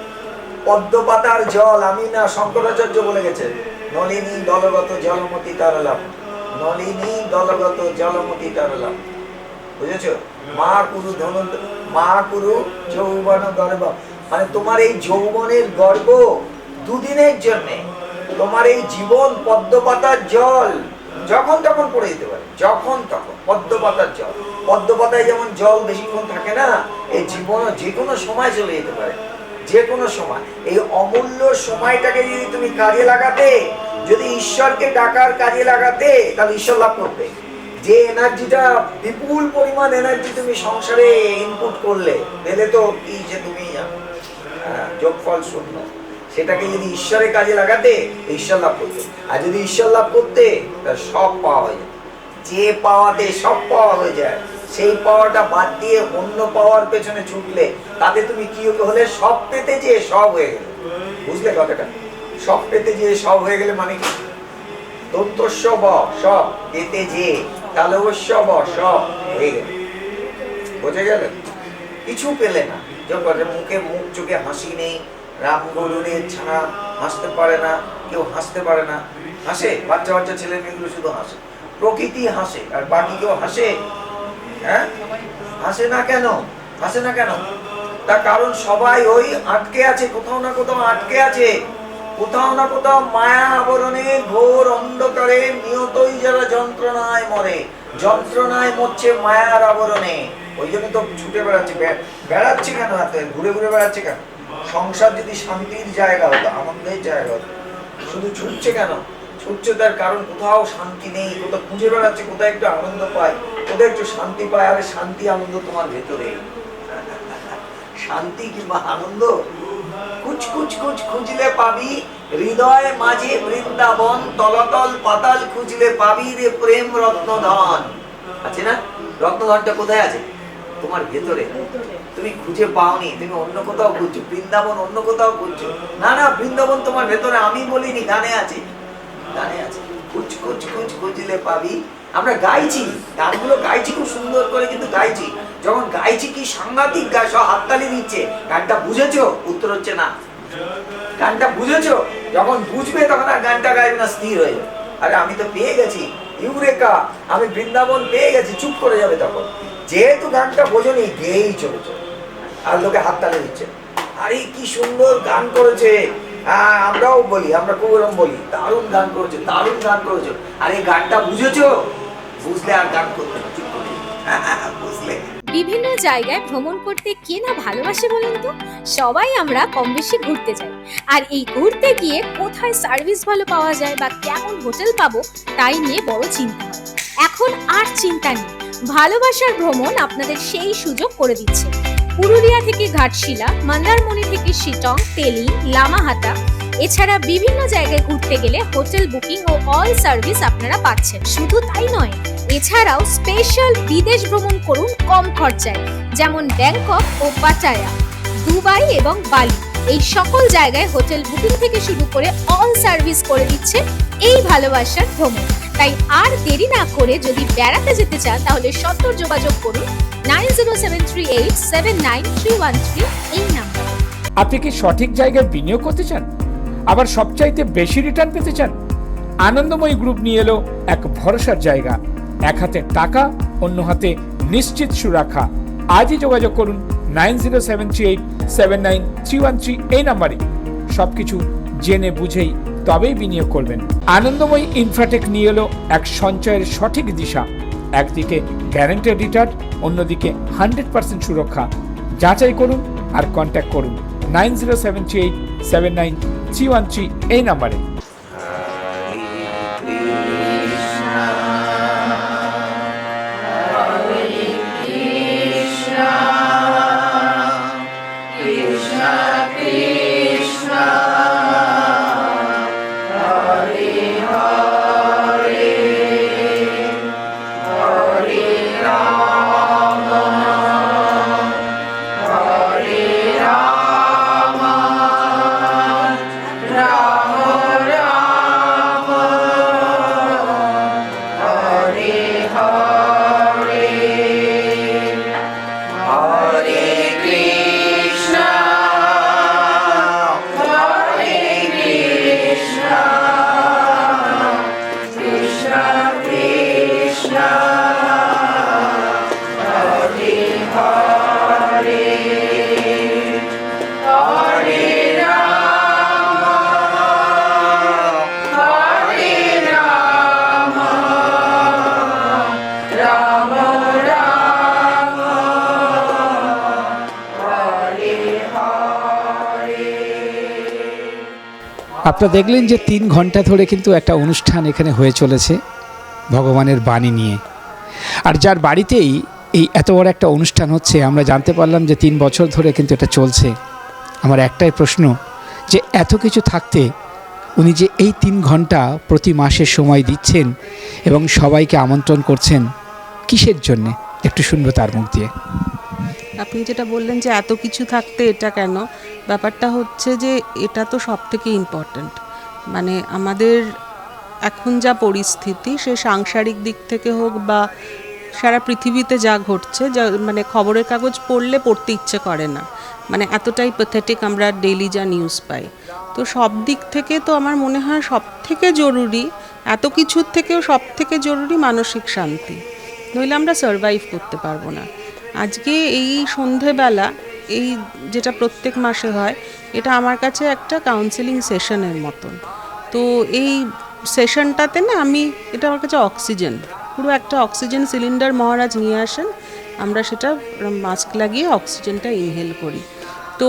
পদ্ম পাতার জল আমি না, শঙ্করাচার্য বলে গেছে, নলিনী দলগত জলমতি তারলাম, নলিনী দলগত জলমতি তারলাম। বুঝেছো? মা কুরু যৌবন গর্ব, মানে তোমার এই যৌবনের গর্ব দুদিনের জন্য। তোমার এই জীবন পদ্ম পাতার জল, যখন তখন পড়ে যেতে পারে, যখন তখন। পদ্ম পাতার জল, পদ্ম পাতায় যেমন জল বেশিক্ষণ থাকে না, এই জীবনও যে কোনো সময় চলে যেতে পারে, যে কোনো সময়। এই অমূল্য সময়টাকে যদি তুমি কাজে লাগাতে, যদি ঈশ্বরকে ডাকার কাজে লাগাতে, তাহলে ঈশ্বর লাভ করতে। যে এনার্জিটা, বিপুল পরিমাণ এনার্জি তুমি সংসারে ইনপুট করলে, পেলে তো কি যে তুমি যোগফল শূন্য, সেটাকে যদি ঈশ্বরের কাজে লাগাতে, ঈশ্বর লাভ করতে। আর যদি ঈশ্বর লাভ করতে, তাহলে সব পাওয়া হয়ে যায়। যে পাওয়াতে সব পাওয়া হয়ে যায়, সেই পাওয়াটা বাদ দিয়ে অন্য পাওয়ার পেছনে ছুটলে, তাতে তুমি কি হলে, সব পেতে যেয়ে সব হয়ে গেলে। বুঝলে কথাটা? সব পেতে যেয়ে সব হয়ে গেলে মানে কি? দন্তস্য ব, সব পেতে যে, তাহলে অবশ্য ব, সব হয়ে গেল। বোঝা গেল? কিছু পেলে না, যখন মুখে মুখ, চোখে হাসি নেই, রাম গরুরের ছানা হাসতে পারে না, কেউ হাসতে পারে না। হাসে বাচ্চা বাচ্চা ছেলে মেয়েগুলো শুধু হাসে, প্রকৃতি হাসে, আর বাকি কেউ হাসে? হ্যাঁ, হাসে না কেন? হাসে না কেন? তার কারণ সবাই ওই আটকে আছে, কোথাও না কোথাও আটকে আছে, কোথাও না কোথাও মায়া আবরণে, ঘোর অন্ধকারে নিয়তই যারা যন্ত্রণায় মরে, যন্ত্রণায় মরছে মায়ার আবরণে। ওই জন্য তো ছুটে বেড়াচ্ছে। বেড়াচ্ছে কেন? হাতে ঘুরে ঘুরে বেড়াচ্ছে কেন? সংসার যদি শান্তির জায়গা হতো, আনন্দের জায়গা হতো, শুধু ছুটছে কেন? ছুটছে তার কারণ কোথাও শান্তি নেই, কোথাও খুঁজে বেড়াচ্ছে, কোথায় একটু আনন্দ পায়, কোথায় একটু শান্তি পায়। আরে শান্তি আনন্দ তোমার ভেতরে। শান্তি কিংবা আনন্দ কুচ কুচ কুচ খুঁজলে পাবি, হৃদয় মাঝে বৃন্দাবন, তলতল পাতাল খুঁজলে পাবি রে প্রেম রত্নধন। আছে না? রত্নধনটা কোথায় আছে? তোমার ভেতরে। তুমি খুঁজে পাওনি, তুমি অন্য কোথাও খুঁজছো, বৃন্দাবন অন্য কোথাও খুঁজছো। না না, বৃন্দাবন তোমার ভেতরে। আমি বলিনি, গানে আছে, গানে আছে, খুঁজ খুঁজ খুঁজ খুঁজলে পাবি। আমরা গাইছি, গানগুলো গাইছি খুব সুন্দর করে, কিন্তু গাইছি, যখন গাইছি কি সাংঘাতিক গায়, সব হাততালি দিচ্ছে। গানটা বুঝেছো? উত্তর হচ্ছে না। গানটা বুঝেছো? যখন বুঝবে তখন আর গানটা গাইবে না, স্থির হয়ে যাবে। আরে আমি তো পেয়ে গেছি, ইউরেকা, আমি বৃন্দাবন পেয়ে গেছি, চুপ করে যাবে তখন। যেহেতু গানটা বোঝনি, গেয়েই চলেছে, আর লোকে হাততালি দিচ্ছে। আরে কি সুন্দর গান করেছে। হ্যাঁ, আমরাও বলি, আমরা খুব এরকম বলি, দারুণ গান করেছো, দারুণ গান করেছো। আরে গানটা বুঝেছো? বুঝলে আর গান করতে না, চুপ করে বুঝলে। বিভিন্ন জায়গায় ভ্রমণ করতে কে না ভালোবাসে বলুন তো? সবাই আমরা কম বেশি ঘুরতে যাই, আর এই ঘুরতে গিয়ে কোথায় সার্ভিস ভালো পাওয়া যায় বা কেমন হোটেল পাবো, তাই নিয়ে বড় চিন্তা হয়। এখন আর চিন্তা নেই, ভালোবাসার ভ্রমণ আপনাদের সেই সুযোগ করে দিচ্ছে। পুরুলিয়া থেকে ঘাটশিলা, মন্দারমণি থেকে শিটং, তেলি, লামাহাটা, এছাড়া বিভিন্ন জায়গায় ঘুরতে গেলে হোটেল বুকিং ও অল সার্ভিস আপনারা পাচ্ছেন। শুধু তাই নয়, এছাড়াও স্পেশাল বিদেশ ভ্রমণ করুন কম খরচায়, যেমন ব্যাংকক ও পাটায়া, দুবাই এবং বালি। এই সকল জায়গায় হোটেল বুকিং থেকে শুরু করে অল সার্ভিস করে দিচ্ছে এই ভালোবাসার ভ্রমণ। তাই আর দেরি না করে যদি বেড়াতে যেতে চান তাহলে সত্বর যোগাযোগ করুন 9073879313 এই নাম্বারে। আপনি কি সঠিক জায়গায় বিনিয়োগ করতে চান, আবার সবচাইতে বেশি রিটার্ন পেতে চান? আনন্দময়ী গ্রুপ নিয়ে এলো এক ভরসার জায়গা, এক হাতে টাকা, অন্য হাতে নিশ্চিত সুরক্ষা। আজই যোগাযোগ করুন 9073879313 এই নাম্বারে। সবকিছু জেনে বুঝেই তবেই বিনিয়োগ করবেন। আনন্দময়ী ইনফ্রাটেক নিয়ে এলো এক সঞ্চয়ের সঠিক দিশা, একদিকে গ্যারান্টেড রিটার্ন, অন্যদিকে 100% সুরক্ষা। যাচাই করুন আর কন্ট্যাক্ট করুন 9073879313 এই নাম্বারে। আপনারা দেখলেন যে 3 ঘন্টা ধরে কিন্তু একটা অনুষ্ঠান এখানে হয়ে চলেছে ভগবানের বাণী নিয়ে। আর যার বাড়িতেই এই এত বড় একটা অনুষ্ঠান হচ্ছে, আমরা জানতে পারলাম যে 3 বছর ধরে কিন্তু এটা চলছে। আমার একটাই প্রশ্ন, যে এত কিছু থাকতে উনি যে এই 3 ঘন্টা প্রতি মাসে সময় দিচ্ছেন এবং সবাইকে আমন্ত্রণ করছেন, কিসের জন্যে একটু শুনবো তার মুখ দিয়ে। আপনি যেটা বললেন যে এত কিছু থাকতে এটা কেন, ব্যাপারটা হচ্ছে যে এটা তো সব থেকে ইম্পর্ট্যান্ট। মানে আমাদের এখন যা পরিস্থিতি, সে সাংসারিক দিক থেকে হোক বা সারা পৃথিবীতে যা ঘটছে, যা মানে খবরের কাগজ পড়তে ইচ্ছে করে না, মানে এতটাই প্যাথেটিক আমরা ডেইলি যা নিউজ পাই। তো সব দিক থেকে তো আমার মনে হয় সব থেকে জরুরি, এত কিছুর থেকেও সব থেকে জরুরি মানসিক শান্তি, নইলে আমরা সারভাইভ করতে পারবো না। আজকে এই সন্ধেবেলা, এই যেটা প্রত্যেক মাসে হয়, এটা আমার কাছে একটা কাউন্সেলিং সেশনের মতন। তো এই সেশনটাতে না এটা আমার কাছে অক্সিজেন, পুরো একটা অক্সিজেন সিলিন্ডার মহারাজ নিয়ে আসেন, আমরা সেটা মাস্ক লাগিয়ে অক্সিজেনটা ইনহেল করি। তো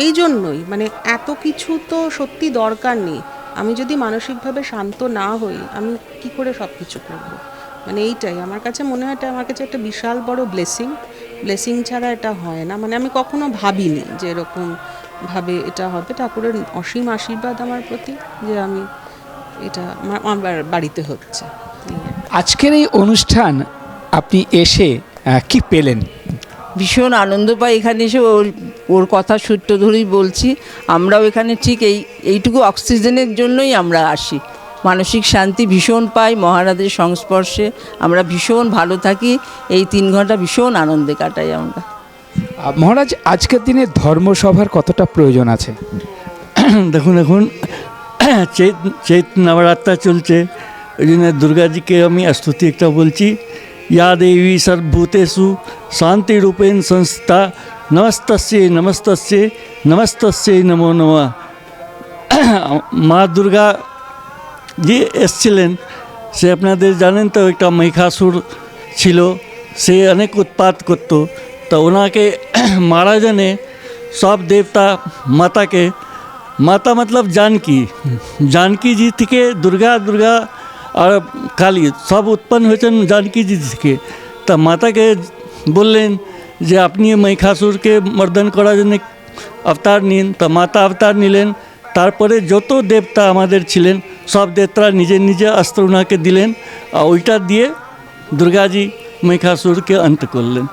এই জন্যই মানে এত কিছু তো সত্যি দরকার নেই। আমি যদি মানসিকভাবে শান্ত না হই, আমি কি করে সব কিছু করবো? মানে এইটাই আমার কাছে মনে হয়, এটা আমার কাছে একটা বিশাল বড় ব্লেসিং ছাড়া এটা হয় না। মানে আমি কখনো ভাবিনি যে এরকম ভাবে এটা হবে। ঠাকুরের অসীম আশীর্বাদ আমার প্রতি যে আমি এটা আমার বাড়িতে হচ্ছে। আজকের এই অনুষ্ঠান আপনি এসে কি পেলেন? ভীষণ আনন্দ পাই এখানে এসে। ওর কথা সূত্র ধরেই বলছি, আমরাও এখানে ঠিক এইটুকু অক্সিজেনের জন্যই আমরা আসি। মানসিক শান্তি ভীষণ পাই মহারাজের সংস্পর্শে, আমরা ভীষণ ভালো থাকি। এই 3 ঘন্টা ভীষণ আনন্দে কাটাই আমরা। মহারাজ, আজকের দিনে ধর্মসভার কতটা প্রয়োজন আছে? দেখুন, এখন চৈত নবরাত্রা চলছে, ওই জন্য দুর্গাজিকে আমি স্তুতি একটা বলছি। या देवी सर्वभूतेषु शांतिरूपेण संस्थिता नमस्तस्यै नमस्तस्यै नमस्तस्यै नमो नमः। মা দুর্গা যে এসছিলেন, সে আপনাদের জানেন তো, একটা মহিষাসুর ছিল, সে অনেক উৎপাত করত। তো ওনাকে মারা জানে সব দেবতা মাতাকে, মাতা মতলব जानकी जी থেকে দুর্গা আর কালী সব উৎপন্ন হয়েছেন जानकी जी থেকে। তা মাতাকে বললেন যে আপনি মহিষাসুরকে মর্দন করার জন্য অবতার নিন। তা মাতা অবতার নিলেন। তারপরে যত দেবতা আমাদের ছিলেন, সব দেবতা নিজে অস্ত্র ওনাকে দিলেন, আর ওইটা দিয়ে দুর্গাজি মহিষাসুরকে অন্ত করলেন।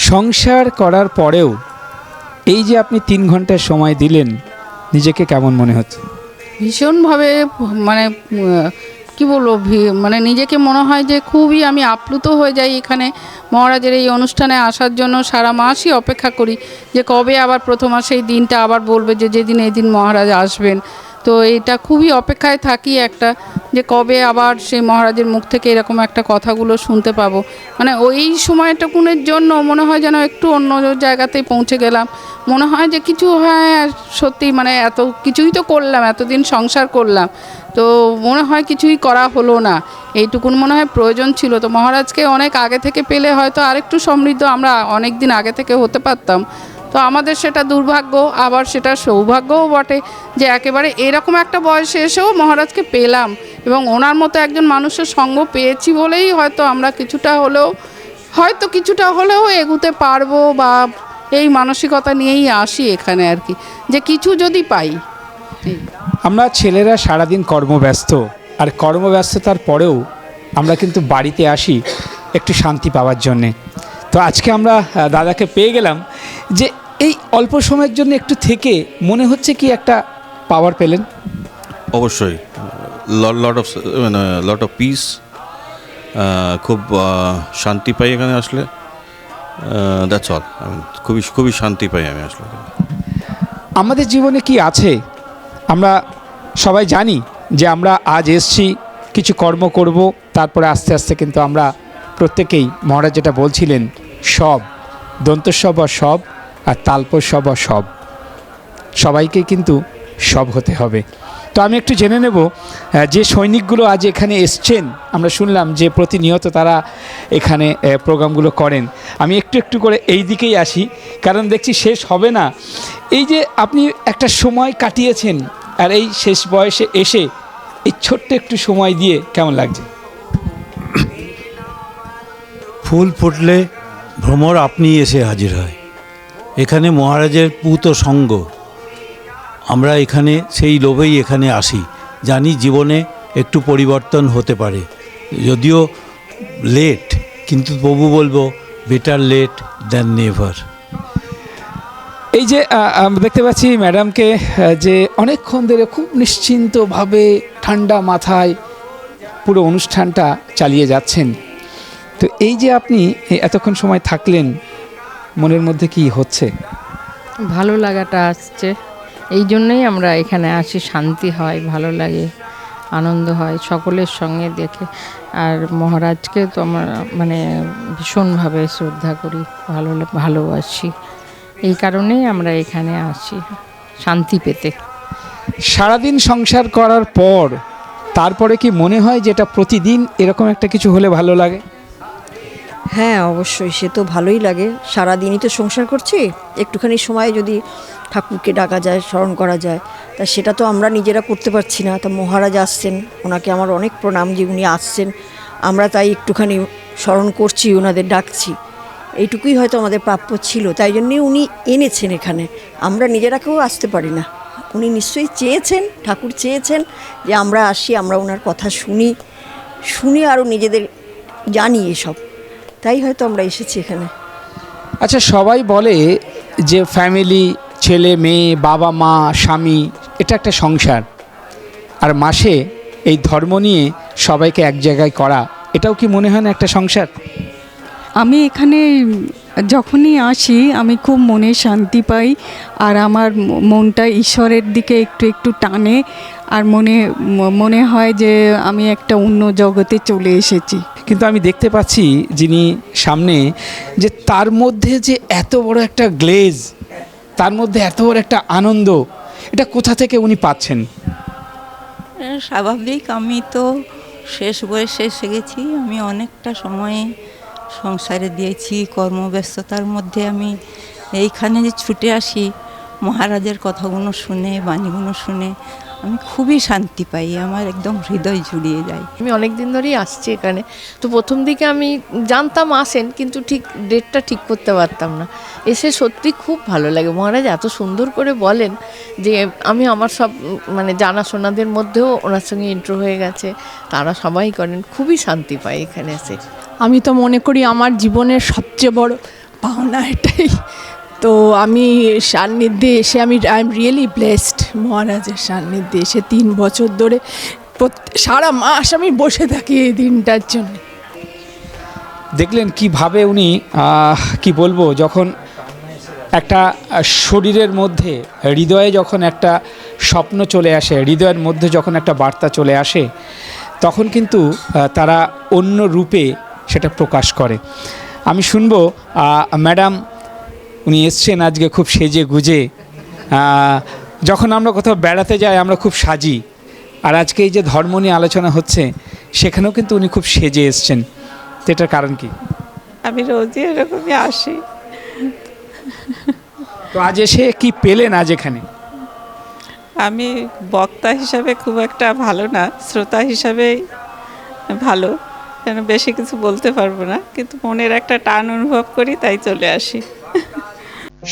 সংসার করার পরেও এই যে আপনি 3 ঘন্টা সময় দিলেন, নিজেকে কেমন মনে হচ্ছে? ভীষণভাবে মানে কি বলবো মানে নিজেকে মনে হয় যে খুবই আমি আপ্লুত হয়ে যাই এখানে মহারাজের এই অনুষ্ঠানে আসার জন্য। সারা মাসই অপেক্ষা করি যে কবে আবার প্রথম সেই দিনটা আবার বলবে যে যেদিন এই দিন মহারাজ আসবেন। তো এটা খুবই অপেক্ষায় থাকি একটা, যে কবে আবার সেই মহারাজের মুখ থেকে এরকম একটা কথাগুলো শুনতে পাবো। মানে ওই সময়টুকুনের জন্য মনে হয় যেন একটু অন্য জায়গাতেই পৌঁছে গেলাম। মনে হয় যে কিছু সত্যি মানে এত কিছুই তো করলাম, এতদিন সংসার করলাম, তো মনে হয় কিছুই করা হলো না, এইটুকুন মনে হয় প্রয়োজন ছিল। তো মহারাজকে অনেক আগে থেকে পেলে হয়তো আরেকটু সমৃদ্ধ আমরা অনেক দিন আগে থেকে হতে পারতাম। তো আমাদের সেটা দুর্ভাগ্য, আবার সেটা সৌভাগ্যও বটে যে একেবারে এরকম একটা বয়সে এসেও মহারাজকে পেলাম, এবং ওনার মতো একজন মানুষের সঙ্গ পেয়েছি বলেই হয়তো আমরা কিছুটা হলেও এগুতে পারবো, বা এই মানসিকতা নিয়েই আসি এখানে আর কি, যে কিছু যদি পাই। আমরা ছেলেরা সারাদিন কর্মব্যস্ত, আর কর্মব্যস্ততার পরেও আমরা কিন্তু বাড়িতে আসি একটু শান্তি পাওয়ার জন্যে। তো আজকে আমরা দাদাকে পেয়ে গেলাম যে এই অল্প সময়ের জন্য একটু থেকে মনে হচ্ছে কি একটা পাওয়ার পেলেন? অবশ্যই লট অফ পিস, খুব শান্তি পাই এখানে আসলে। That's all. খুবই শান্তি পাই আমি আসলে। আমাদের জীবনে কি আছে আমরা সবাই জানি যে আমরা আজ এসছি কিছু কর্ম করব, তারপরে আস্তে আস্তে কিন্তু আমরা প্রত্যেকেই মহারাজ যেটা বলছিলেন সব দন্তস্ব সব আর তালপস্ব সব, সবাইকে কিন্তু সব হতে হবে। তো আমি একটু জেনে নেব যে সৈনিকগুলো আজ এখানে এসছেন, আমরা শুনলাম যে প্রতিনিয়ত তারা এখানে প্রোগ্রামগুলো করেন। আমি একটু করে এই দিকেই আসি, কারণ দেখছি শেষ হবে না। এই যে আপনি একটা সময় কাটিয়েছেন, আর এই শেষ বয়সে এসে এই ছোট্ট একটু সময় দিয়ে কেমন লাগছে? ফুল ফুটলে ভ্রমর আপনি এসে হাজির হয়। এখানে মহারাজের পূত সঙ্গ, আমরা এখানে সেই লোভেই এখানে আসি, জানি জীবনে একটু পরিবর্তন হতে পারে, যদিও লেট, কিন্তু তবু বলবো বেটার লেট দ্যান নেভার। এই যে দেখতে পাচ্ছি ম্যাডামকে যে অনেকক্ষণ ধরে খুব নিশ্চিন্তভাবে ঠান্ডা মাথায় পুরো অনুষ্ঠানটা চালিয়ে যাচ্ছেন। তো এই যে আপনি এতক্ষণ সময় থাকলেন, মনের মধ্যে কি হচ্ছে? ভালো লাগাটা আসছে, এই জন্যই আমরা এখানে আসি। শান্তি হয়, ভালো লাগে, আনন্দ হয় সকলের সঙ্গে দেখে। আর মহারাজকে তো আমরা মানে ভীষণভাবে শ্রদ্ধা করি, ভালোবাসি, এই কারণেই আমরা এখানে আসি শান্তি পেতে। সারাদিন সংসার করার পর তারপরে কি মনে হয় যে এটা প্রতিদিন এরকম একটা কিছু হলে ভালো লাগে? হ্যাঁ, অবশ্যই, সে তো ভালোই লাগে। সারাদিনই তো সংসার করছি, একটুখানি সময় যদি ঠাকুরকে ডাকা যায়, স্মরণ করা যায়, তা সেটা তো আমরা নিজেরা করতে পারছি না। তা মহারাজ আসছেন, ওনাকে আমার অনেক প্রণাম যে উনি আসছেন, আমরা তাই একটুখানি স্মরণ করছি, ওনাদের ডাকছি, এইটুকুই হয়তো আমাদের প্রাপ্য ছিল। তাই জন্যই উনি এনেছেন এখানে, আমরা নিজেরা কেউ আসতে পারি না। উনি নিশ্চয়ই চেয়েছেন, ঠাকুর চেয়েছেন যে আমরা আসি, আমরা ওনার কথা শুনি আরও নিজেদের জানি এসব, তাই হয়তো আমরা এসেছি এখানে। আচ্ছা, সবাই বলে যে ফ্যামিলি, ছেলে মেয়ে, বাবা মা, স্বামী, এটা একটা সংসার, আর মাসে এই ধর্ম নিয়ে সবাইকে এক জায়গায় করা, এটাও কি মনে হয় না একটা সংসার? আমি এখানে যখনই আসি আমি খুব মনে শান্তি পাই, আর আমার মনটা ঈশ্বরের দিকে একটু টানে, আর মনে হয় যে আমি একটা অন্য জগতে চলে এসেছি। কিন্তু আমি দেখতে পাচ্ছি যিনি সামনে, যে তার মধ্যে যে এত বড় একটা গ্লেজ, তার মধ্যে এত বড় একটা আনন্দ, এটা কোথা থেকে উনি পাচ্ছেন? স্বাভাবিক, আমি তো শেষ বয়সে এসে গেছি, আমি অনেকটা সময় সংসারে দিয়েছি, কর্মব্যস্ততার মধ্যে আমি এইখানে যে ছুটে আসি, মহারাজের কথাগুলো শুনে, বাণীগুলো শুনে আমি খুবই শান্তি পাই, আমার একদম হৃদয় জুড়িয়ে যায়। আমি অনেক দিন ধরেই আসছি এখানে, তো প্রথম দিকে আমি জানতাম আসেন, কিন্তু ঠিক ডেটটা ঠিক করতে পারতাম না। এসে সত্যি খুব ভালো লাগে, মহারাজ এত সুন্দর করে বলেন যে আমি আমার সব মানে জানাশোনাদের মধ্যেও ওনার সঙ্গে ইন্ট্রো হয়ে গেছে, তারা সবাই করেন, খুবই শান্তি পাই এখানে এসে। আমি তো মনে করি আমার জীবনের সবচেয়ে বড় পাওনা এটাই। তো আমি সান্নিধ্যে এসে আই এম রিয়েলি ব্লেসড, মহারাজের সান্নিধ্যে এসে 3 বছর ধরে সারা মাস আমি বসে থাকি এই দিনটার জন্য। দেখলেন কিভাবে উনি কি বলবো, যখন একটা শরীরের মধ্যে হৃদয়ে যখন একটা স্বপ্ন চলে আসে, হৃদয়ের মধ্যে যখন একটা বার্তা চলে আসে, তখন কিন্তু তারা অন্য রূপে সেটা প্রকাশ করে। আমি শুনবো ম্যাডাম, উনি এসছেন আজকে খুব সেজে গুজে। যখন আমরা কোথাও বেড়াতে যাই আমরা খুব সাজি, আর আজকে এই যে ধর্ম নিয়ে আলোচনা হচ্ছে সেখানেও কিন্তু উনি খুব সেজে এসছেন। তো এটার কারণ কি? আমি রোজই এরকমই আসি। তো আজ এসে কি পেলেন আজ এখানে? আমি বক্তা হিসাবে খুব একটা ভালো না, শ্রোতা হিসাবেই ভালো, কেন বেশি কিছু বলতে পারবো না, কিন্তু মনের একটা টান অনুভব করি তাই চলে আসি।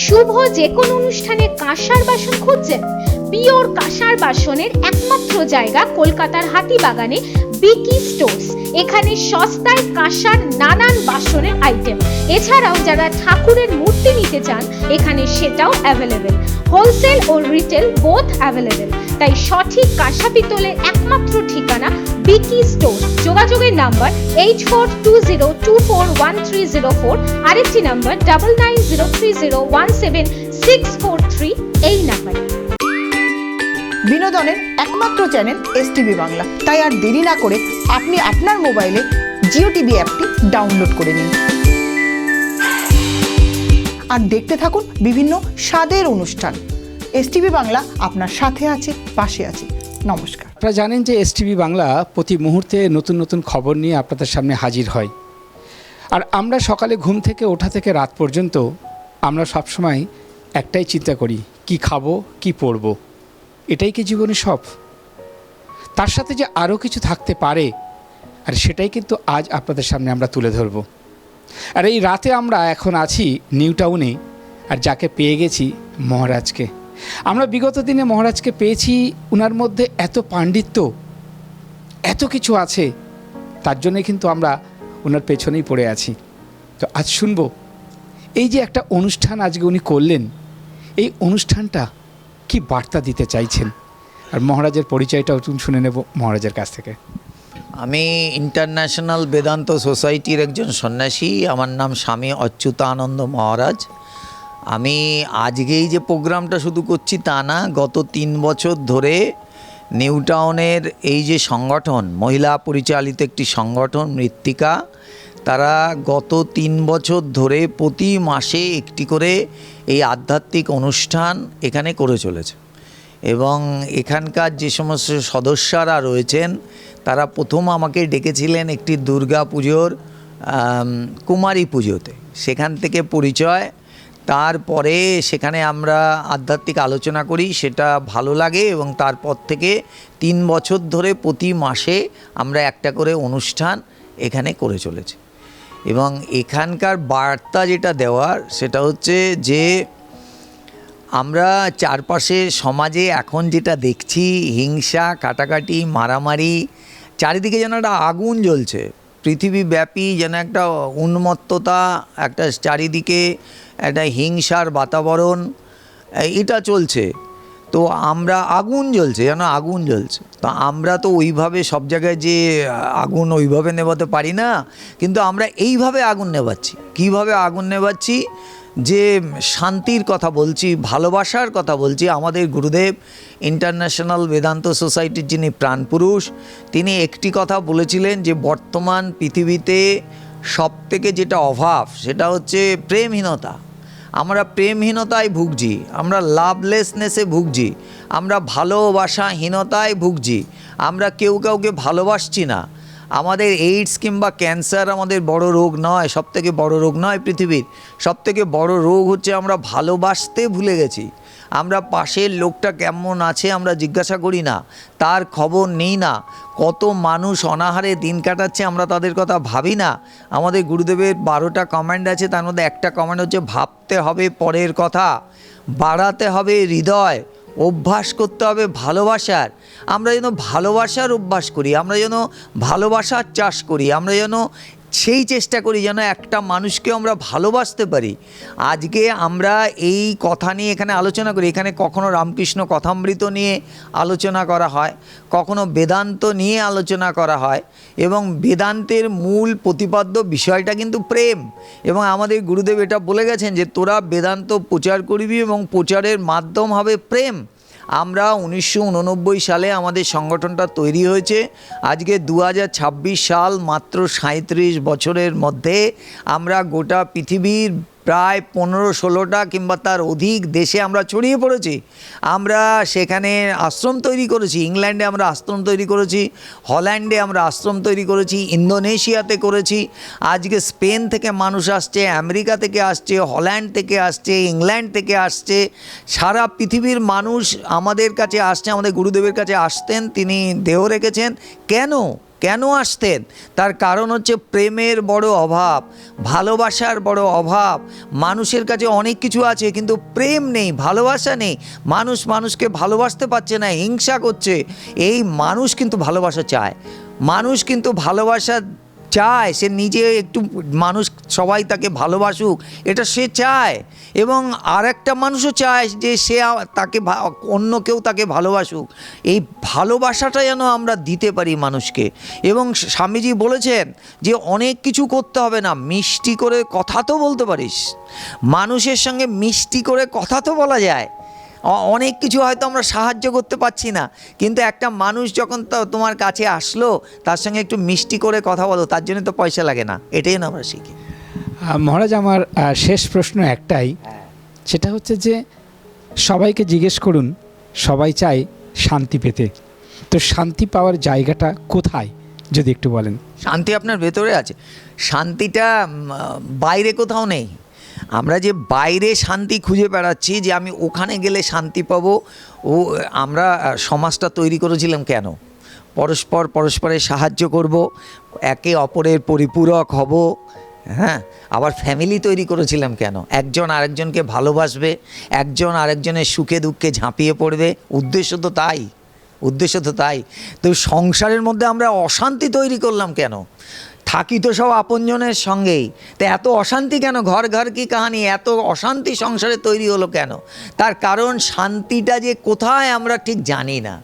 শুভ যে কোনো অনুষ্ঠানে কাঁসার বাসন খুঁজছেন? পিওর কাঁসার বাসনের একমাত্র জায়গা কলকাতার হাতিবাগানে বিকি স্টোর্স। এখানে সস্তায় কাঁসার নানান বাসনের আইটেম, এছাড়াও যারা ঠাকুরের মূর্তি নিতে চান এখানে সেটাও অ্যাভেলেবেল। হোলসেল ও রিটেল বোথ অ্যাভেলেবেল। তাই সঠিক কাঁসা পিতলের একমাত্র ঠিকানা বিকি স্টোর্স। যোগাযোগের নাম্বার 8420241304, আরেকটি নাম্বার 9903017643, এই নাম্বারে। বিনোদনের একমাত্র চ্যানেল এসটিভি বাংলা, তাই আর দেরি না করে আপনি আপনার মোবাইলে জিও টিভি অ্যাপটি ডাউনলোড করে নিন আর দেখতে থাকুন বিভিন্ন স্বাদের অনুষ্ঠান। এসটিভি বাংলা আপনার সাথে আছে, পাশে আছে। নমস্কার। আপনারা জানেন যে এসটিভি বাংলা প্রতি মুহূর্তে নতুন নতুন খবর নিয়ে আপনাদের সামনে হাজির হয়। আর আমরা সকালে ঘুম থেকে ওঠা থেকে রাত পর্যন্ত আমরা সবসময় একটাই চিন্তা করি, কি খাবো, কি পরবো। এটাই কি জীবনে সব? তার সাথে যে আরও কিছু থাকতে পারে, আর সেটাই কিন্তু আজ আপনাদের সামনে আমরা তুলে ধরব। আর এই রাতে আমরা এখন আছি নিউ টাউনে, আর যাকে পেয়ে গেছি মহারাজকে। আমরা বিগত দিনে মহারাজকে পেয়েছি, ওনার মধ্যে এত পাণ্ডিত্য, এত কিছু আছে, তার জন্যে কিন্তু আমরা ওনার পেছনেই পড়ে আছি। তো আজ শুনবো এই যে একটা অনুষ্ঠান আজকে উনি করলেন, এই অনুষ্ঠানটা কি বার্তা দিতে চাইছেন, আর মহারাজের পরিচয়টাও শুনে নেব মহারাজের কাছ থেকে। আমি ইন্টারন্যাশনাল বেদান্ত সোসাইটির একজন সন্ন্যাসী। আমার নাম স্বামী অচ্যুতানন্দ মহারাজ। আমি আজকেই যে প্রোগ্রামটা শুধু করছি তা না, গত 3 বছর ধরে নিউ টাউনের এই যে সংগঠন, মহিলা পরিচালিত একটি সংগঠন মৃত্তিকা, তারা গত 3 বছর ধরে প্রতি মাসে একটি করে এই আধ্যাত্মিক অনুষ্ঠান এখানে করে চলেছে। এবং এখানকার যে সমস্ত সদস্যরা রয়েছেন তারা প্রথম আমাকে ডেকেছিলেন একটি দুর্গা পুজোর কুমারী পুজোতে, সেখান থেকে পরিচয়। তারপরে সেখানে আমরা আধ্যাত্মিক আলোচনা করি, সেটা ভালো লাগে, এবং তারপর থেকে 3 বছর ধরে প্রতি মাসে আমরা একটা করে অনুষ্ঠান এখানে করে চলেছি। এবং এখানকার বার্তা যেটা দেওয়ার সেটা হচ্ছে যে আমরা চারপাশে সমাজে এখন যেটা দেখছি, হিংসা, কাটাকাটি, মারামারি, চারিদিকে যেন একটা আগুন জ্বলছে, পৃথিবীব্যাপী যেন একটা উন্মত্ততা, একটা চারিদিকে একটা হিংসার বাতাবরণ এটা চলছে। তো আমরা আগুন জ্বলছে, যেন আগুন জ্বলছে। তো আমরা তো ওইভাবে সব জায়গায় যে আগুন ওইভাবে নেভাতে পারি না, কিন্তু আমরা এইভাবে আগুন নেভাচ্ছি। কীভাবে আগুন নেভাচ্ছি? যে শান্তির কথা বলছি, ভালোবাসার কথা বলছি। আমাদের গুরুদেব ইন্টারন্যাশনাল বেদান্ত সোসাইটির যিনি প্রাণপুরুষ, তিনি একটি কথা বলেছিলেন যে বর্তমান পৃথিবীতে সবথেকে যেটা অভাব সেটা হচ্ছে প্রেমহীনতা। আমরা প্রেমহীনতায় ভুগছি, আমরা লাভলেসনেসে ভুগছি, আমরা ভালোবাসাহীনতায় ভুগছি, আমরা কেউ কাউকে ভালোবাসছি না। আমাদের এইডস কিংবা ক্যান্সার আমাদের বড় রোগ নয়, সবথেকে বড় রোগ নয় পৃথিবীর। সবথেকে বড় রোগ হচ্ছে আমরা ভালোবাসতে ভুলে গেছি। আমরা পাশের লোকটা কেমন আছে আমরা জিজ্ঞাসা করি না, তার খবর নেই না। কত মানুষ অনাহারে দিন কাটাচ্ছে আমরা তাদের কথা ভাবি না। আমাদের গুরুদেবের 12টা কমেন্ট আছে, তার মধ্যে একটা কমেন্ট হচ্ছে ভাবতে হবে পরের কথা, বাড়াতে হবে হৃদয়, অভ্যাস করতে হবে ভালোবাসার। আমরা যেন ভালোবাসার অভ্যাস করি, আমরা যেন ভালোবাসার চাষ করি, আমরা যেন সেই চেষ্টা করি যেন একটা মানুষকে আমরা ভালোবাসতে পারি। আজকে আমরা এই কথা নিয়ে এখানে আলোচনা করি। এখানে কখনো রামকৃষ্ণ কথামৃত নিয়ে আলোচনা করা হয়, কখনো বেদান্ত নিয়ে আলোচনা করা হয়, এবং বেদান্তের মূল প্রতিপাদ্য বিষয়টা কিন্তু প্রেম। এবং আমাদের গুরুদেব এটা বলে গেছেন যে তোরা বেদান্ত প্রচার করবি এবং প্রচারের মাধ্যম হবে প্রেম। আমরা 1989 সালে আমাদের সংগঠনটা তৈরি হয়েছে। আজকে 2026 সাল, মাত্র 37 বছরের মধ্যে আমরা গোটা পৃথিবীর প্রায় 15-16টা কিংবা তার অধিক দেশে আমরা ছড়িয়ে পড়েছি। আমরা সেখানে আশ্রম তৈরি করেছি। ইংল্যান্ডে আমরা আশ্রম তৈরি করেছি, হল্যান্ডে আমরা আশ্রম তৈরি করেছি, ইন্দোনেশিয়াতে করেছি। আজকে স্পেন থেকে মানুষ আসছে, আমেরিকা থেকে আসছে, হল্যান্ড থেকে আসছে, ইংল্যান্ড থেকে আসছে। সারা পৃথিবীর মানুষ আমাদের কাছে আসছে, আমাদের গুরুদেবের কাছে আসতেন। তিনি দেহ রেখেছেন। কেন আসতেন? তার কারণ হচ্ছে প্রেমের বড় অভাব, ভালোবাসার বড় অভাব। মানুষের কাছে অনেক কিছু আছে কিন্তু প্রেম নেই, ভালোবাসা নেই। মানুষ মানুষকে ভালোবাসতে পারছে না, হিংসা করছে। এই মানুষ কিন্তু ভালোবাসা চায়, মানুষ কিন্তু ভালোবাসা চায়। সে নিজে একটু মানুষ সবাই তাকে ভালোবাসুক, এটা সে চায়। এবং আর একটা মানুষও চায় যে সে তাকে অন্য কেউ তাকে ভালোবাসুক। এই ভালোবাসাটা যেন আমরা দিতে পারি মানুষকে। এবং স্বামীজি বলেছেন যে অনেক কিছু করতে হবে না, মিষ্টি করে কথা তো বলতে পারিস। মানুষের সঙ্গে মিষ্টি করে কথা তো বলা যায়। অনেক কিছু হয়তো আমরা সাহায্য করতে পারছি না, কিন্তু একটা মানুষ যখন তোমার কাছে আসলো, তার সঙ্গে একটু মিষ্টি করে কথা বলো, তার জন্য তো পয়সা লাগে না। এটাই না আমরা শিখি। মহারাজ, আমার শেষ প্রশ্ন একটাই, সেটা হচ্ছে যে সবাইকে জিজ্ঞেস করুন, সবাই চায় শান্তি পেতে। তো শান্তি পাওয়ার জায়গাটা কোথায় যদি একটু বলেন। শান্তি আপনার ভেতরে আছে, শান্তিটা বাইরে কোথাও নেই। আমরা যে বাইরে শান্তি খুঁজে বেড়াচ্ছি যে আমি ওখানে গেলে শান্তি পাবো, আমরা সমাজটা তৈরি করেছিলাম কেন? পরস্পরের সাহায্য করব, একে অপরের পরিপূরক হব। হ্যাঁ, আবার ফ্যামিলি তৈরি করেছিলাম কেন? একজন আরেকজনকে ভালোবাসবে, একজন আরেকজনের সুখে দুঃখে ঝাঁপিয়ে পড়বে। উদ্দেশ্য তো তাই। তো সংসারের মধ্যে আমরা অশান্তি তৈরি করলাম কেন? থাকি তো সব আপনজনের সঙ্গেই, তো এত অশান্তি কেন? ঘর কি কাহানি, এত অশান্তি সংসারে তৈরি হলো কেন? তার কারণ শান্তিটা যে কোথায় আমরা ঠিক জানি না।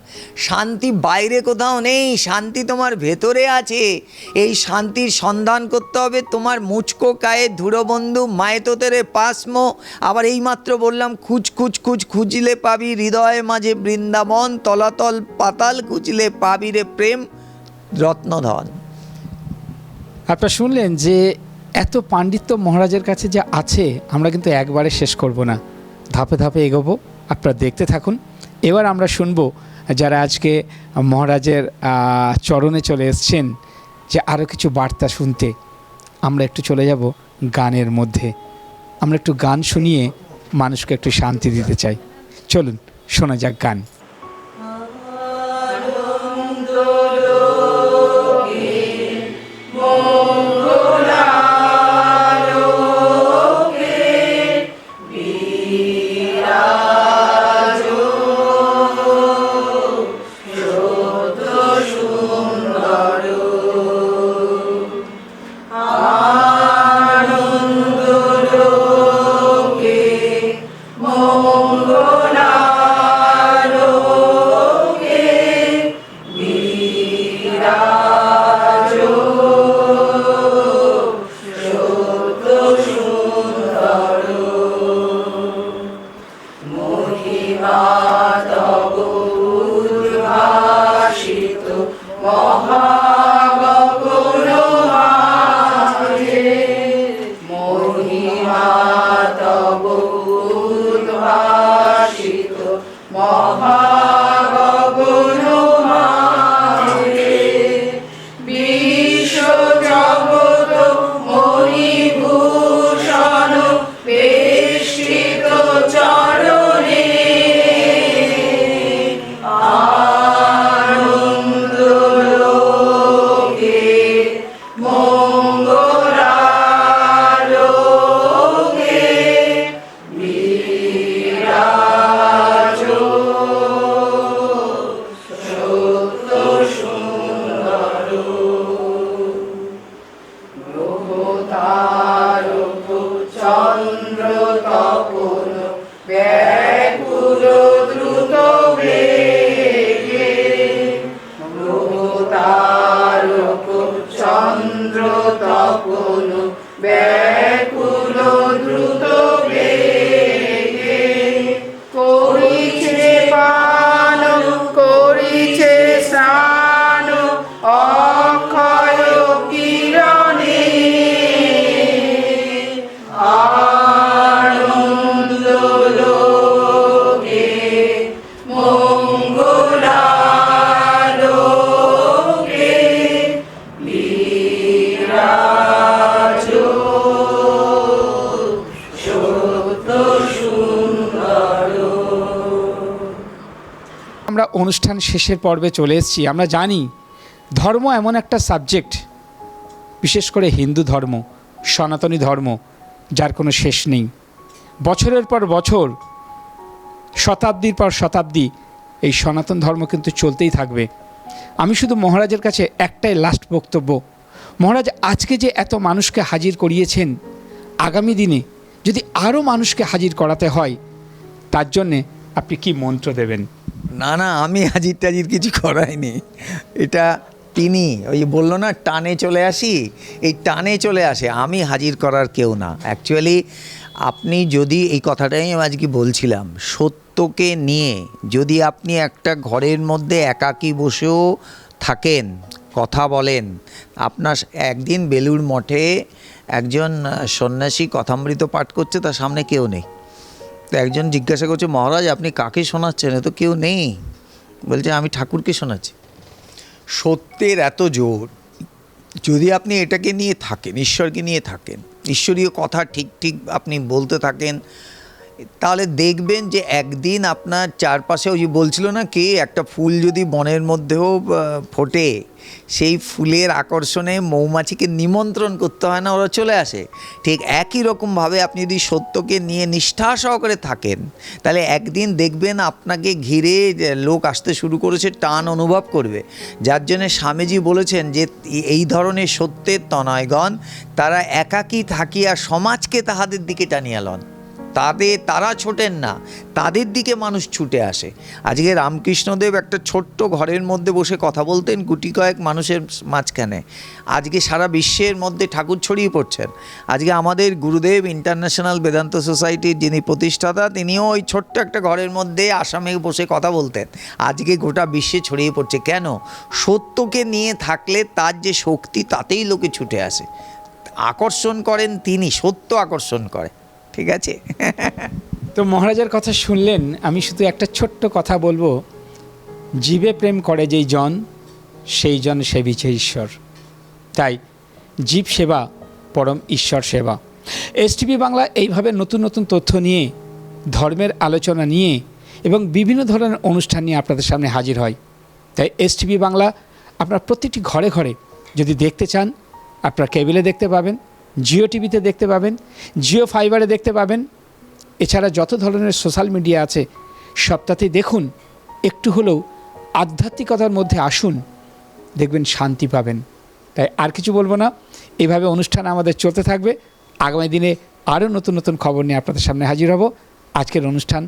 শান্তি বাইরে কোথাও নেই, শান্তি তোমার ভেতরে আছে। এই শান্তির সন্ধান করতে হবে। তোমার মুচকো কায়ে ধুরবন্ধু মায়ে তো তেরে পাসমো। আবার এইমাত্র বললাম, খুঁজলে পাবি হৃদয়ে মাঝে বৃন্দাবন, তলাতল পাতাল খুঁজলে পাবি রে প্রেম রত্নধন। আপনারা শুনলেন যে এত পাণ্ডিত্য মহারাজের কাছে যা আছে, আমরা কিন্তু একবারে শেষ করব না, ধাপে ধাপে এগোবো। আপনারা দেখতে থাকুন। এবার আমরা শুনবো যারা আজকে মহারাজের চরণে চলে এসছেন, যে আরও কিছু বার্তা শুনতে। আমরা একটু চলে যাব গানের মধ্যে। আমরা একটু গান শুনিয়ে মানুষকে একটু শান্তি দিতে চাই। চলুন শোনা যাক গান। বিরাজো আমরা অনুষ্ঠান শেষের পর্বে চলে এসেছি। আমরা জানি ধর্ম এমন একটা সাবজেক্ট, বিশেষ করে হিন্দু ধর্ম, সনাতনী ধর্ম, যার কোনো শেষ নেই। বছরের পর বছর, শতাব্দীর পর শতাব্দী এই সনাতন ধর্ম কিন্তু চলতেই থাকবে। আমি শুধু মহারাজের কাছে একটাই লাস্ট বক্তব্য, মহারাজ আজকে যে এত মানুষকে হাজির করিয়েছেন, আগামী দিনে যদি আরও মানুষকে হাজির করাতে হয়, তার জন্যে আপনি কি মন্ত্র দেবেন? না না, আমি হাজির টাজির কিছু করাইনি, এটা তিনি ওই বললো না টানে চলে আসি, এই টানে চলে আসে, আমি হাজির করার কেউ না। অ্যাকচুয়ালি আপনি যদি এই কথাটাই আমি আজকে বলছিলাম, সত্যকে নিয়ে যদি আপনি একটা ঘরের মধ্যে একাকী বসেও থাকেন, কথা বলেন, আপনার একদিন বেলুড় মঠে একজন সন্ন্যাসী কথামৃত পাঠ করছে, তার সামনে কেউ নেই। তো একজন জিজ্ঞাসা করছে, মহারাজ আপনি কাকে শোনাচ্ছেন? এ তো কেউ নেই। বলছে আমি ঠাকুরকে শোনাচ্ছি। সত্যের এত জোর, যদি আপনি এটাকে নিয়ে থাকেন, ঈশ্বরকে নিয়ে থাকেন, ঈশ্বরীয় কথা ঠিক ঠিক আপনি বলতে থাকেন, তাহলে দেখবেন যে একদিন আপনার চারপাশে, ওই যে বলছিল না কে, একটা ফুল যদি বনের মধ্যেও ফোটে, সেই ফুলের আকর্ষণে মৌমাছিকে নিমন্ত্রণ করতে হয় না, ওরা চলে আসে। ঠিক একই রকমভাবে আপনি যদি সত্যকে নিয়ে নিষ্ঠা সহকারে থাকেন, তাহলে একদিন দেখবেন আপনাকে ঘিরে লোক আসতে শুরু করেছে, টান অনুভব করবে। যার জন্যে স্বামীজি বলেছেন যে এই ধরনের সত্যের তনয়গণ তারা একাকী থাকিয়া সমাজকে তাহাদের দিকে টানিয়া লন। তারা ছোটেন না, তাদের দিকে মানুষ ছুটে আসে। আজকে রামকৃষ্ণদেব একটা ছোট্ট ঘরের মধ্যে বসে কথা বলতেন গুটি কয়েক মানুষের মাঝখানে, আজকে সারা বিশ্বের মধ্যে ঠাকুর ছড়িয়ে পড়ছেন। আজকে আমাদের গুরুদেব ইন্টারন্যাশনাল বেদান্ত সোসাইটির যিনি প্রতিষ্ঠাতা, তিনিও ওই ছোট্ট একটা ঘরের মধ্যে আসামে বসে কথা বলতেন, আজকে গোটা বিশ্বে ছড়িয়ে পড়ছে। কেন? সত্যকে নিয়ে থাকলে তার যে শক্তি, তাতেই লোকে ছুটে আসে। আকর্ষণ করেন তিনি, সত্য আকর্ষণ করে। ঠিক আছে? তো মহারাজের কথা শুনলেন, আমি শুধু একটা ছোট্ট কথা বলবো, জীবে প্রেম করে যেই জন, সেই জন সেবিছে ঈশ্বর। তাই জীব সেবা পরম ঈশ্বর সেবা। এসটিভি বাংলা এইভাবে নতুন নতুন তথ্য নিয়ে, ধর্মের আলোচনা নিয়ে এবং বিভিন্ন ধরনের অনুষ্ঠান নিয়ে আপনাদের সামনে হাজির হয়। তাই এসটিভি বাংলা আপনার প্রতিটি ঘরে ঘরে যদি দেখতে চান, আপনার কেবিলে দেখতে পাবেন, জিও টিভিতে দেখতে পাবেন, জিও ফাইবারে দেখতে পাবেন। এছাড়া যত ধরনের সোশ্যাল মিডিয়া আছে সবটাতেই দেখুন। একটু হলেও আধ্যাত্মিকতার মধ্যে আসুন, দেখবেন শান্তি পাবেন। তাই আর কিছু বলবো না, এইভাবে অনুষ্ঠান আমাদের চলতে থাকবে। আগামী দিনে আরও নতুন নতুন খবর নিয়ে আপনাদের সামনে হাজির হব। আজকের অনুষ্ঠান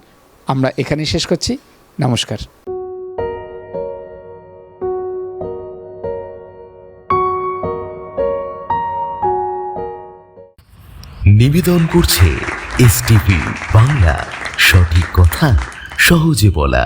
আমরা এখানেই শেষ করছি। নমস্কার। নিবেদন করছে এসটিভি বাংলা, সঠিক কথা সহজে বলা।